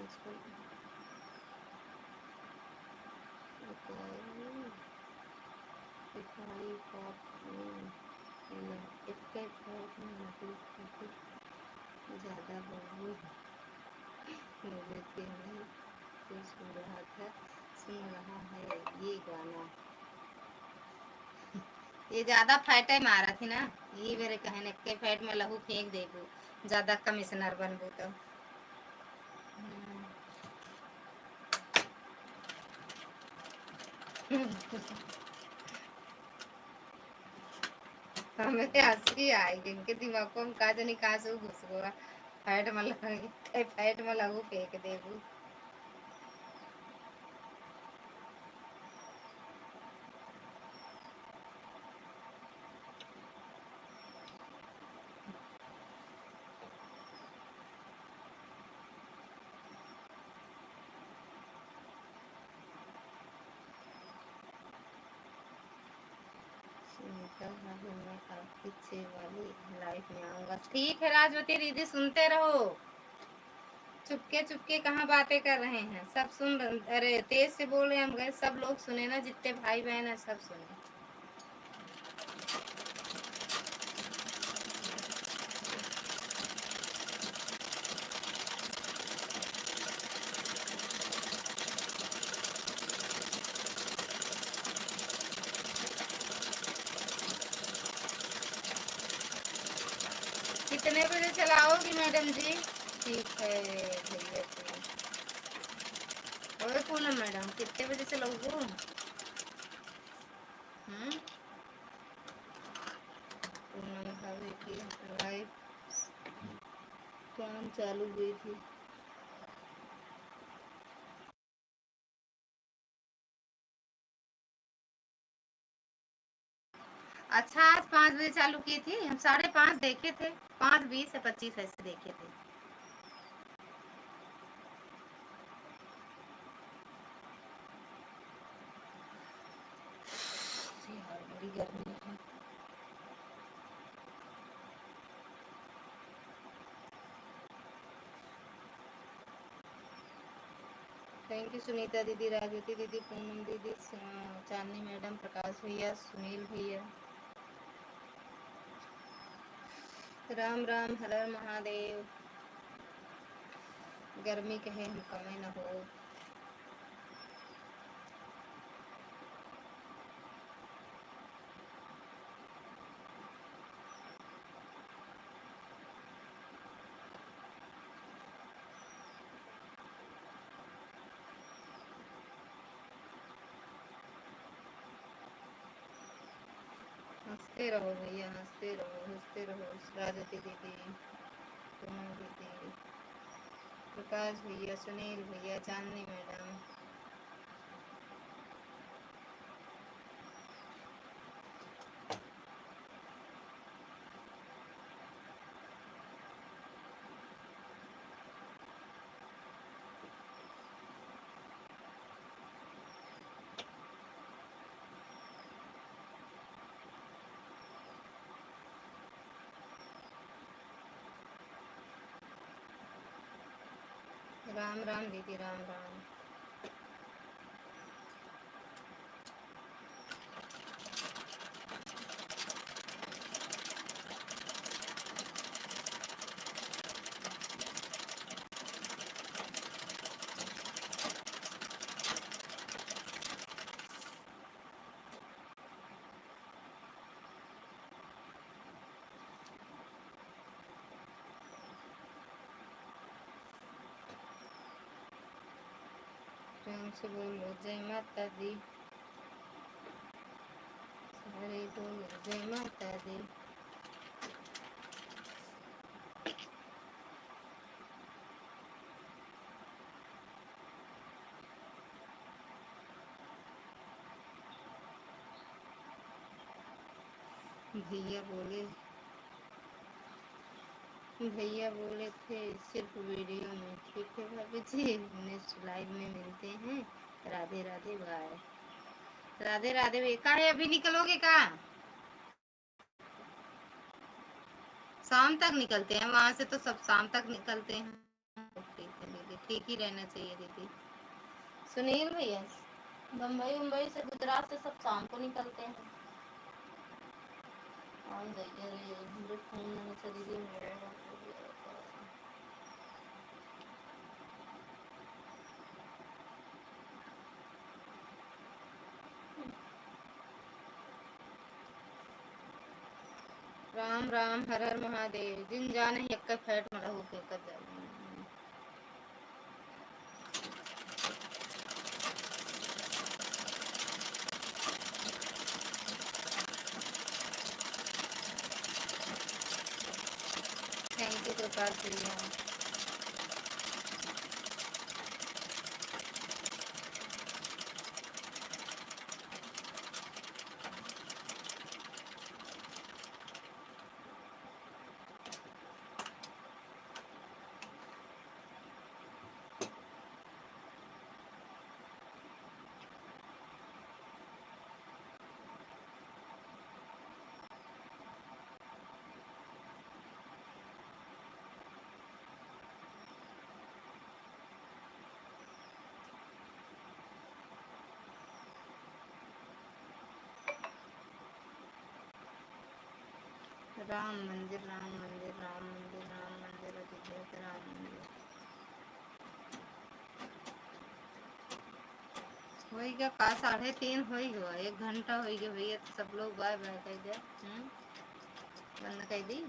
आजकल ज़्यादा बहू मुझे नहीं तो सुन रहा था, सुन रहा है ये गाना। ये ज्यादा फैटे मारा थी ना, ये मेरे कहने के फैट में लहू फेंक देबू, ज्यादा कमिश्नर बनबू तो। हमें हंसी आई, इनके दिमाग को हम का जानी कहाँ से घुस गया। फैट में लहू फेंक देबू। पीछे वाली लाइफ में आऊंगा। ठीक है राजवती दीदी, सुनते रहो। चुपके चुपके कहाँ बातें कर रहे हैं, सब सुन। अरे तेज से बोल रहे हैं, हम गए सब लोग सुने ना, जितने भाई बहन है सब सुने। कितने बजे चलाओगी मैडम जी? ठीक है भैया। और पूनम मैडम कितने बजे चलाओगे? पूनम भाभी की लाइव काम चालू हुई थी। अच्छा, आज 5 बजे चालू की थी, हम 5:30 देखे थे, 5:20 या 25 ऐसे देखे थे। बड़ी गर्मी है। थैंक यू सुनीता दीदी, राजवती दीदी, पूनम दीदी, चांदनी मैडम, प्रकाश भैया, सुनील भैया। राम राम, हर हर महादेव। गर्मी कहे हम कमे न हो। हंसते रहो भैया, हंसते रहो, हंसते रहो। राजवती दीदी, पूनम दीदी, प्रकाश भैया, सुनील भैया, चांदनी मैडम। राम राम दीदी, राम राम। प्रेम से बोलो जय माता दी, सारे बोलो जय माता दी। भैया बोले, भैया बोले थे सिर्फ वीडियो में। ठीक है भाभी जी, नेक्स्ट लाइव में मिलते हैं। राधे राधे, बाय। राधे राधे भैया, कहा है अभी निकलोगे? कहाँ? शाम तक निकलते हैं, वहां से तो सब शाम तक निकलते हैं। ठीक है दीदी, ठीक ही रहना चाहिए दीदी। सुनील भैया बम्बई मुंबई से गुजरात से सब शाम को निकलते हैं। राम राम हर हर महादेव जिन जाने एक फैट में रहू के कर थैंक यू प्रकाश भैया। राम मंदिर राम मंदिर राम मंदिर राम मंदिर अयोध्या के राम मंदिर वही क्या का 3:30 हो गया 1 घंटा हो गया भैया तो सब लोग बाय बाय कह दे बंद कर दी।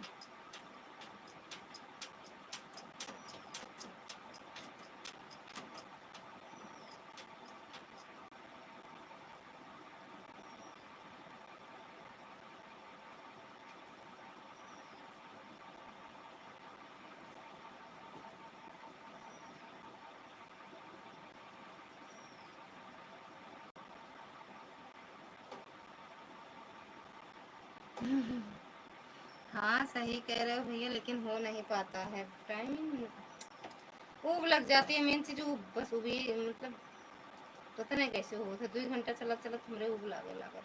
हाँ सही कह रहे हो भैया लेकिन हो नहीं पाता है टाइमिंग ऊब लग जाती है मेन चीज ऊब बस उभी मतलब पता नहीं कैसे हो 2 घंटा चला चला हमरे ऊब लागे लगा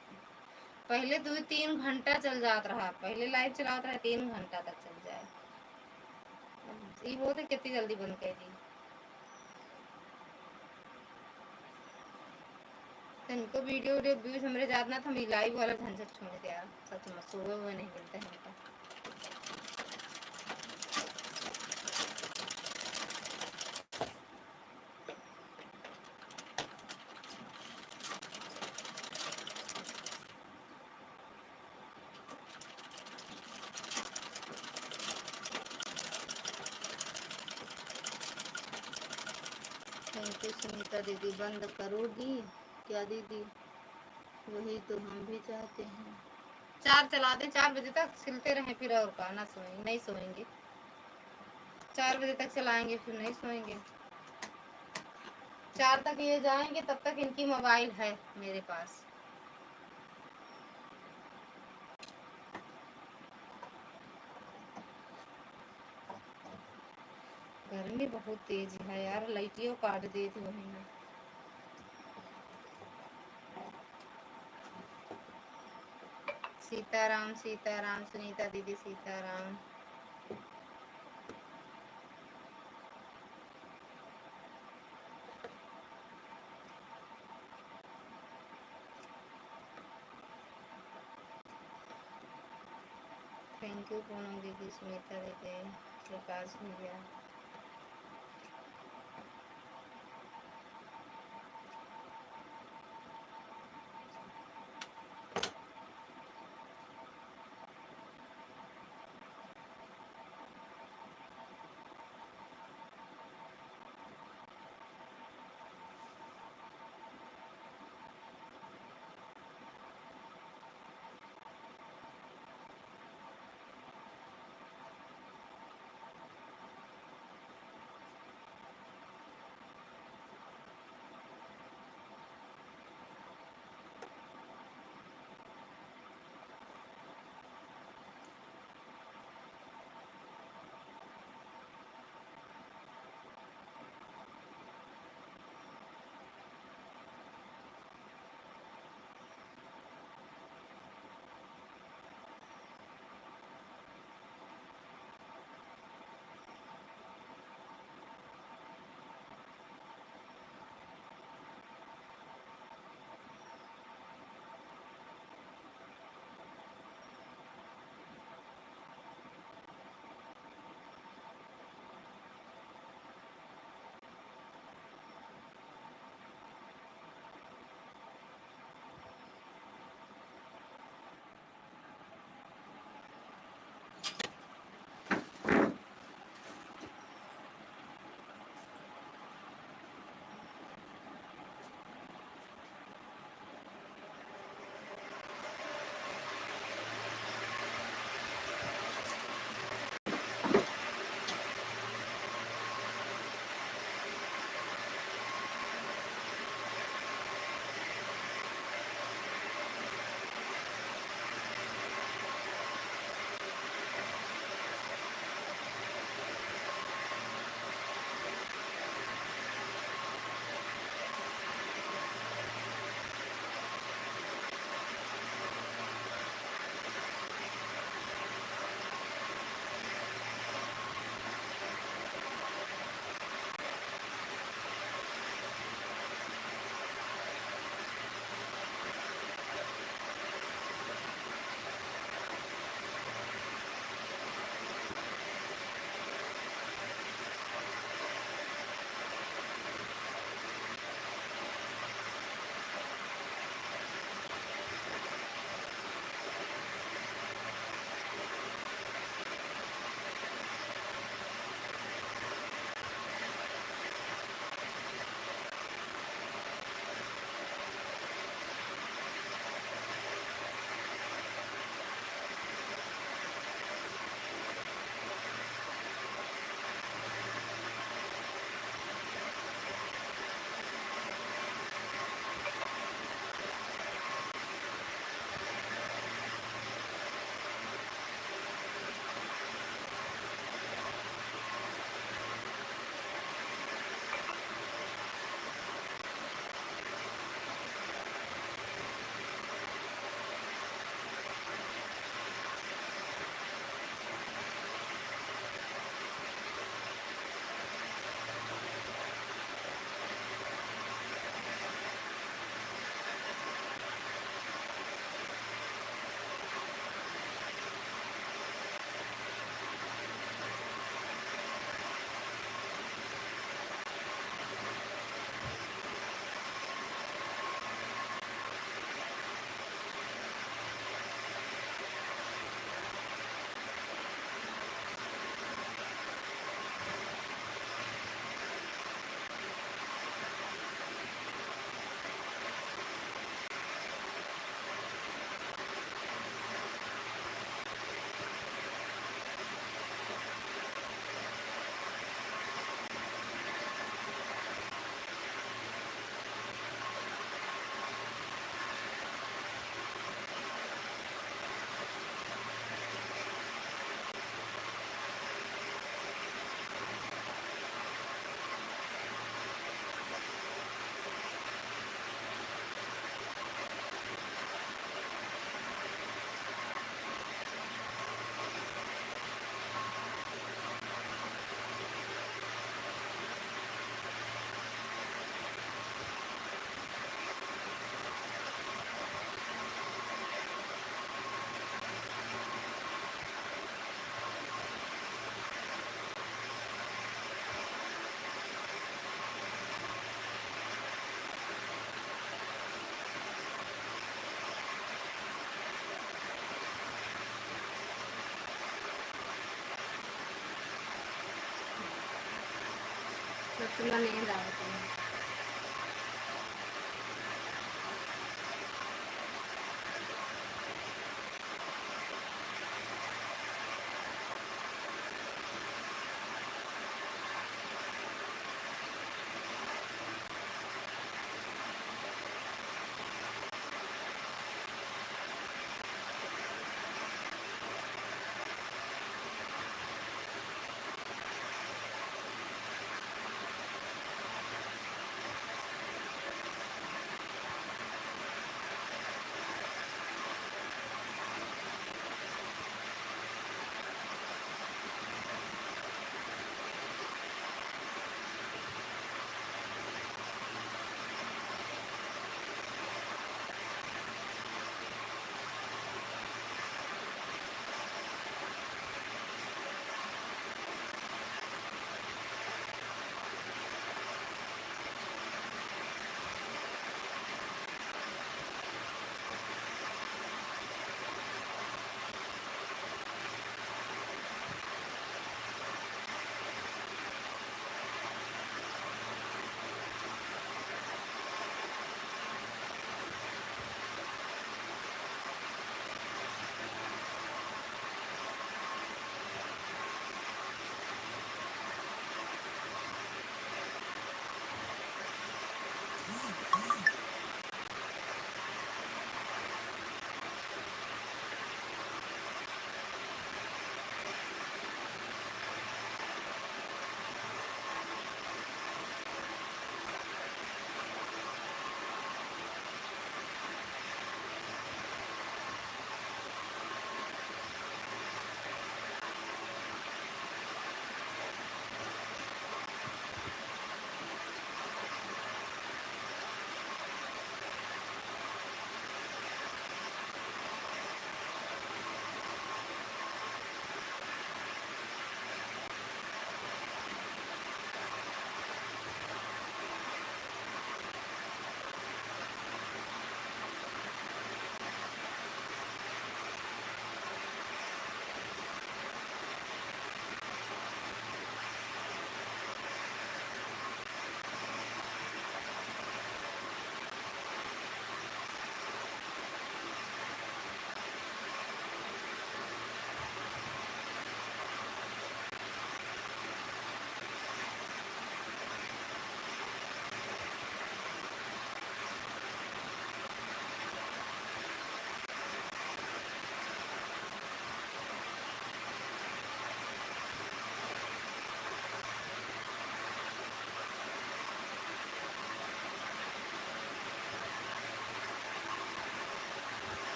पहले 2-3 घंटा चल जात रहा पहले लाइव चलात रहा 3 घंटा तक चल जाए ये हो तो कितनी जल्दी बंद कर दी इनको वीडियो व्यूज हमारे ज्यादा था हम लाइव वाला झंझट छोड़ दिया सच में सोए हुए नहीं मिलते हैं इनका। थैंक यू सुनीता दीदी बंद करोगी क्या दीदी वही तो हम भी चाहते हैं 4 चला दें 4 बजे तक सिलते रहें फिर और का ना सोएंगे नहीं सोएंगे 4 बजे तक चलाएंगे फिर नहीं सोएंगे 4 तक ये जाएंगे तब तक इनकी मोबाइल है मेरे पास। गर्मी बहुत तेज है यार लाइटियों काट दी थी वहीं में। सीताराम सीताराम सुनीता दीदी सीताराम। थैंक यू पूनम दीदी सुनीता दीदी प्रकाश भैया। सुबह नींद आती है।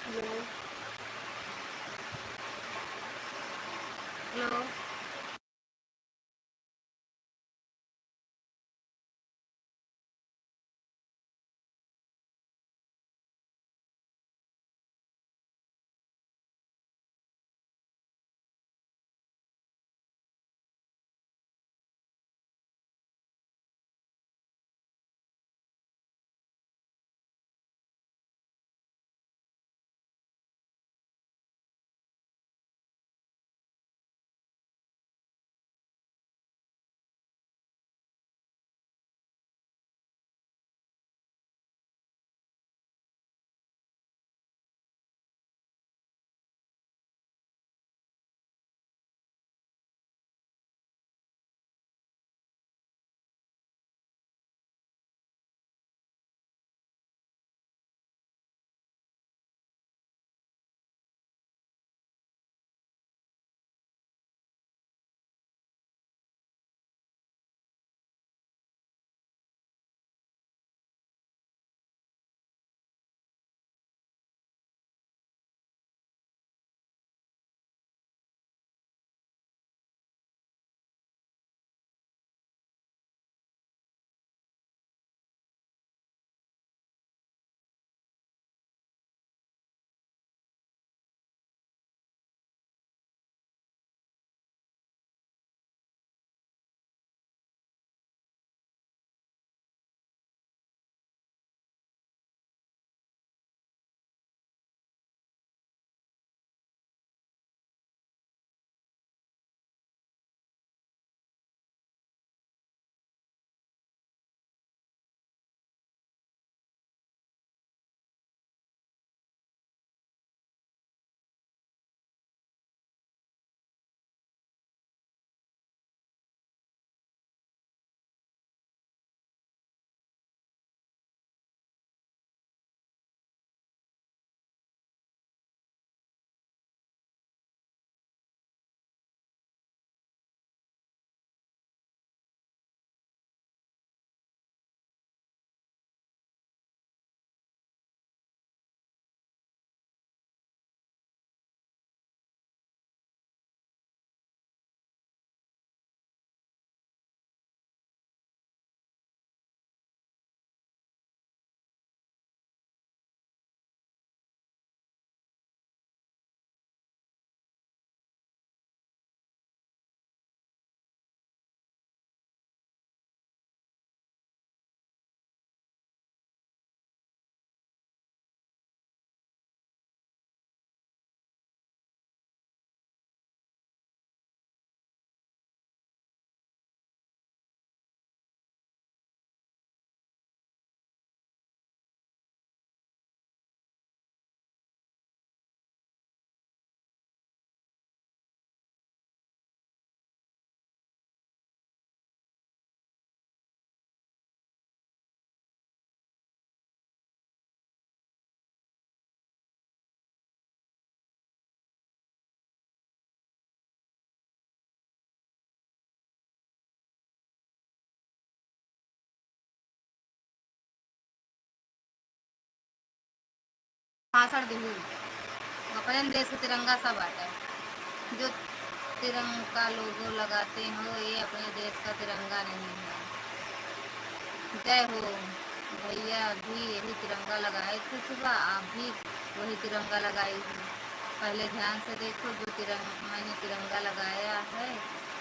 हेलो। हेलो। फांसड़ दिहू अपने देश का तिरंगा सब आता है। जो तिरंगा लोगो लगाते हो ये अपने देश का तिरंगा नहीं है। जय हो भैया भी यही तिरंगा लगाए थे सुबह, आप भी वही तिरंगा लगाई हो। पहले ध्यान से देखो जो मैंने तिरंगा लगाया है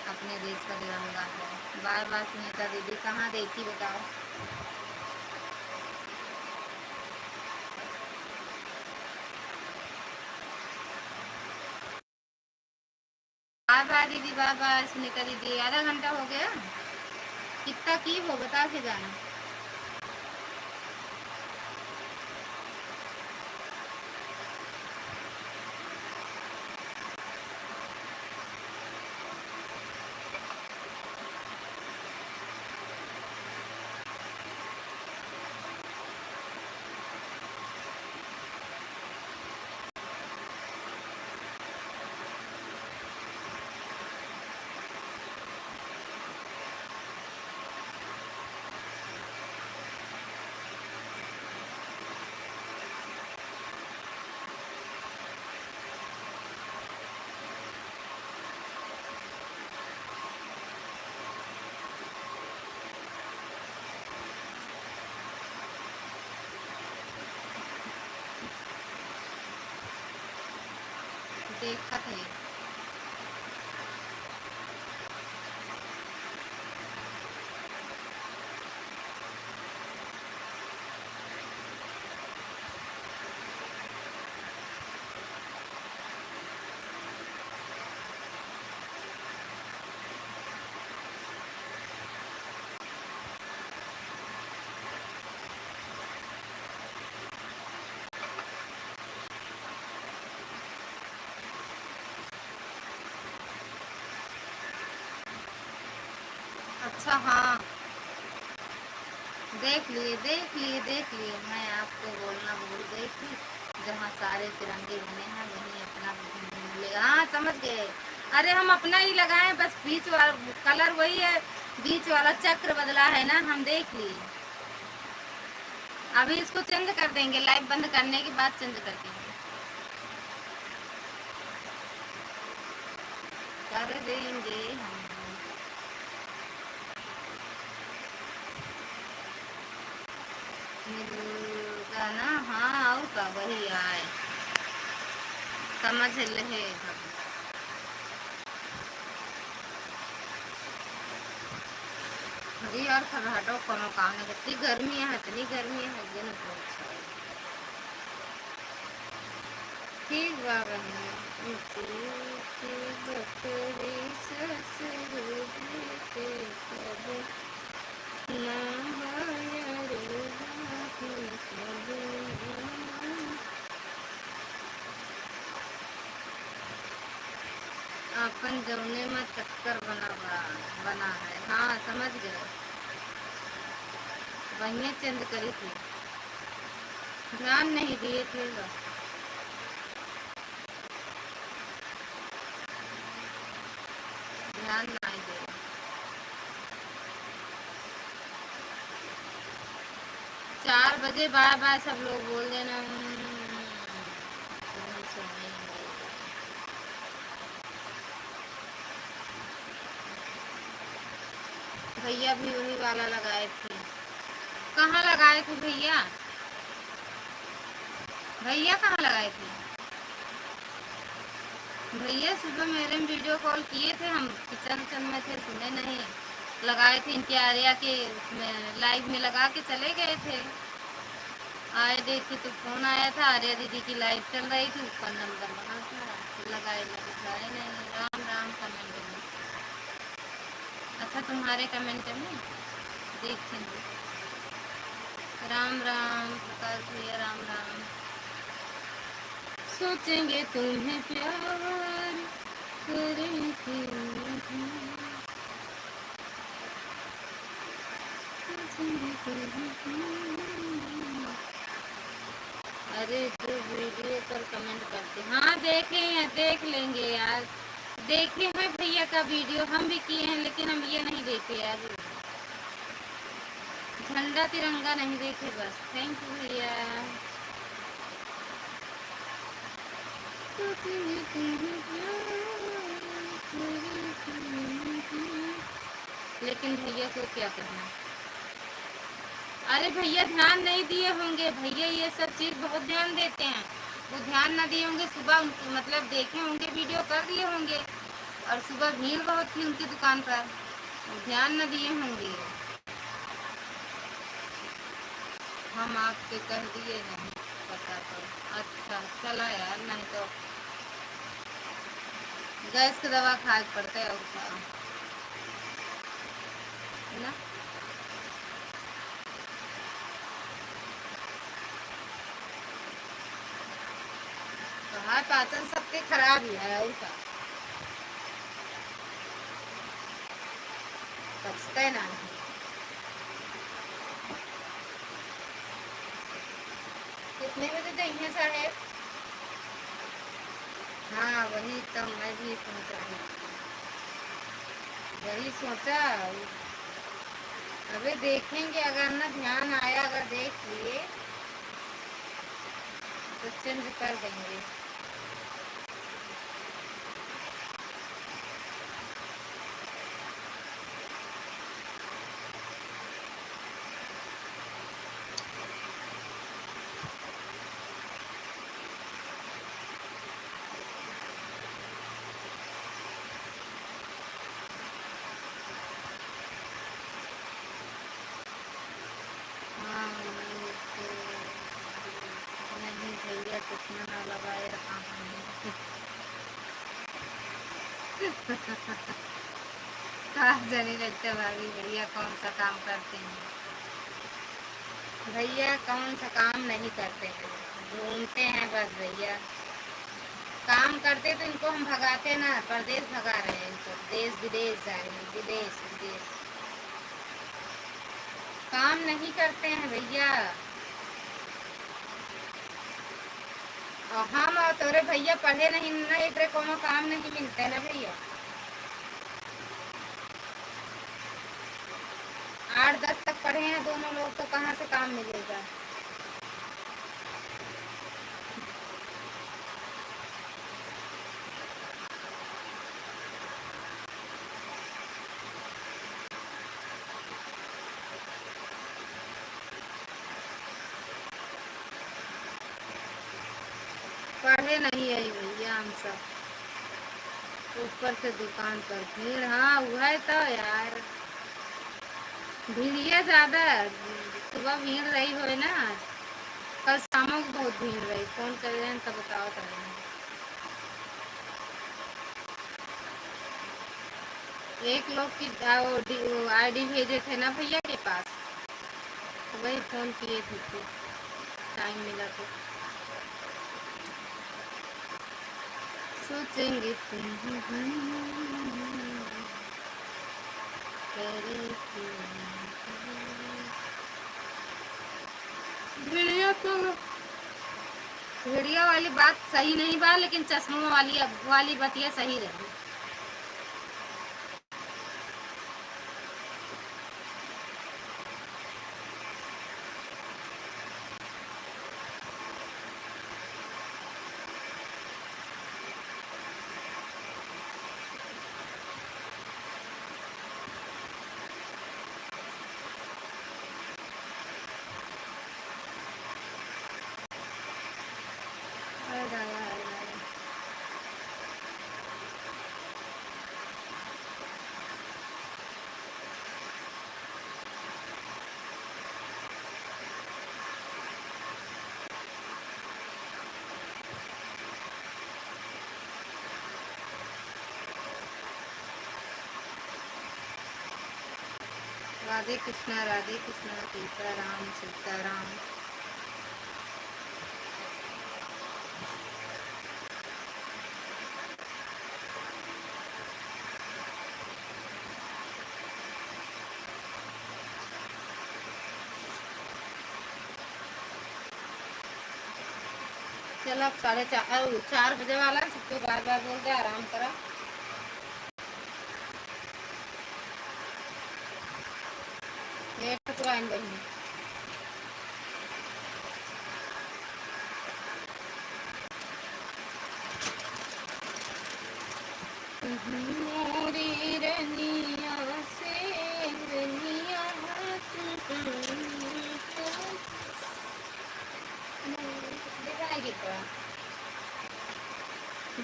अपने देश का तिरंगा है। बाय बाय सुनीता दीदी। कहाँ देखी बताओ? बाय बाय दीदी, बाय बाय सुनीता दीदी। आधा घंटा हो गया, कितना की हो बता के जाना। देखा थे अच्छा। हाँ देख लिए देख लिए देख लिए। मैं आपको बोलना भूल गई थी, जहाँ सारे तिरंगे बने हैं वहीं अपना मिलेगा। हाँ समझ गए। अरे हम अपना ही लगाए, बस बीच वाला कलर वही है, बीच वाला चक्र बदला है ना, हम देख लिए। अभी इसको चेंज कर देंगे, लाइव बंद करने के बाद चेंज कर देंगे। कर देंगे हम। मिलेगा ना। हाँ और का वही आए, समझ ले। अरे यार हटो, कोनो काम नहीं करती। गर्मी है, इतनी गर्मी है दिन तो अच्छा है। ठीक बात है। बकरी ससुर के कब ना हायर बाकी कब। अपन जौने में चक्कर बना है। हाँ समझ गए, वही चेंज करी थी, ध्यान नहीं दिए थे बस। ध्यान नहीं दे। 4 बजे बाय बाय सब लोग बोल देना। भैया भी वही वाला लगाए थे। कहाँ लगाए थे भैया? भैया कहाँ लगाए थे? भैया सुबह मेरे में वीडियो कॉल किए थे, हम किचन किचन में थे, सुने नहीं। लगाए थे इनके आर्या के उसमें लाइव में लगा के चले गए थे। आए देखी तो फोन आया था, आर्या दीदी की लाइव चल रही थी, ऊपर नंबर वहाँ था, लगाए नहीं। राम राम कमेंट में। अच्छा तुम्हारे कमेंट में देखेंगे। राम राम प्रकाश भैया, राम राम। सोचेंगे तुम्हें प्यार करेंगे। अरे जो वीडियो पर कमेंट करते, हाँ देखे हैं, देख लेंगे यार। देखे हैं भैया का वीडियो, हम भी किए हैं, लेकिन हम ये नहीं देखे यार, झंडा तिरंगा नहीं देखे बस। थैंक यू भैया। लेकिन भैया को क्या करना। अरे भैया ध्यान नहीं दिए होंगे, भैया ये सब चीज़ बहुत ध्यान देते हैं। वो ध्यान ना दिए होंगे, सुबह मतलब देखे होंगे, वीडियो कर दिए होंगे और सुबह भीड़ बहुत थी उनकी दुकान पर, ध्यान न दिए होंगे। हम आपसे कह दिए नहीं पता तो। अच्छा चला यार, नहीं तो गैस की दवा खाए पड़ता है और क्या ना। कहा पाचन शक्ति खराब ही है और क्या, पचता ना। कितने बजे जाइए साहेब? हाँ वही तो मैं भी सोचा हूँ, वही सोचा। अबे देखेंगे, अगर ना ध्यान आया, अगर देख लिए तो चेंज कर देंगे। हाँ नहीं भैया कितना ना लगाए रहा हूँ। कहा जाने लगता भाभी भैया कौन सा काम करते हैं। भैया कौन सा काम नहीं करते हैं, घूमते हैं बस भैया। काम करते तो इनको हम भगाते ना, परदेश भगा रहे हैं इनको, देश विदेश जा रहे हैं, विदेश विदेश। काम नहीं करते हैं भैया। और हम और तोरे भैया पढ़े नहीं ना, इतने कोनो काम नहीं मिलते ना भैया। 8-10 तक पढ़े हैं दोनों लोग, तो कहाँ से काम मिलेगा। पढ़े नहीं है भैया हम सब, ऊपर से दुकान पर भीड़। हाँ हुआ है तो यार, भीड़िया ज्यादा, सुबह भीड़ रही हो ना, कल शामों को बहुत भीड़ रही। फोन कर रहे हैं तब बताओ तो रहे हैं। एक लोग की आईडी भेजे थे ना भैया के पास, तो वही फोन किए थे, टाइम मिला तो सोचेंगे भेड़िया तो, भेड़िया वाली बात सही नहीं बा, लेकिन चश्मों वाली बतिया सही रही। राधे कृष्णा सीताराम सीताराम। चल अब 4:30 बजे वाला, सबको बार बार बोलते आराम करा। बहनी मोरी रनिया से रनिया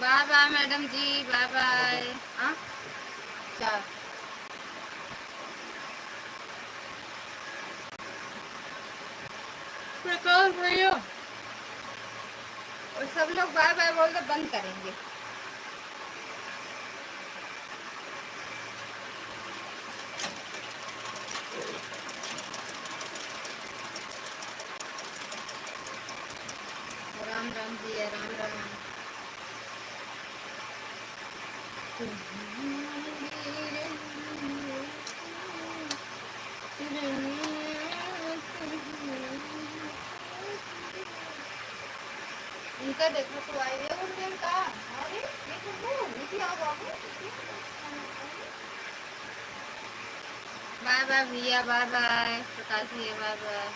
बाय बाय मैडम जी, बाय बाय। हाँ क्या प्रकाश भैया और सब लोग बाय बाय बोल तो बंद करेंगे। राम राम जी, राम राम। इनका देखो तो आई है उनके का। अरे ये तो नीचे आओ बाबू। बाय बाय भैया, बाय बाय प्रकाश भैया, बाय बाय।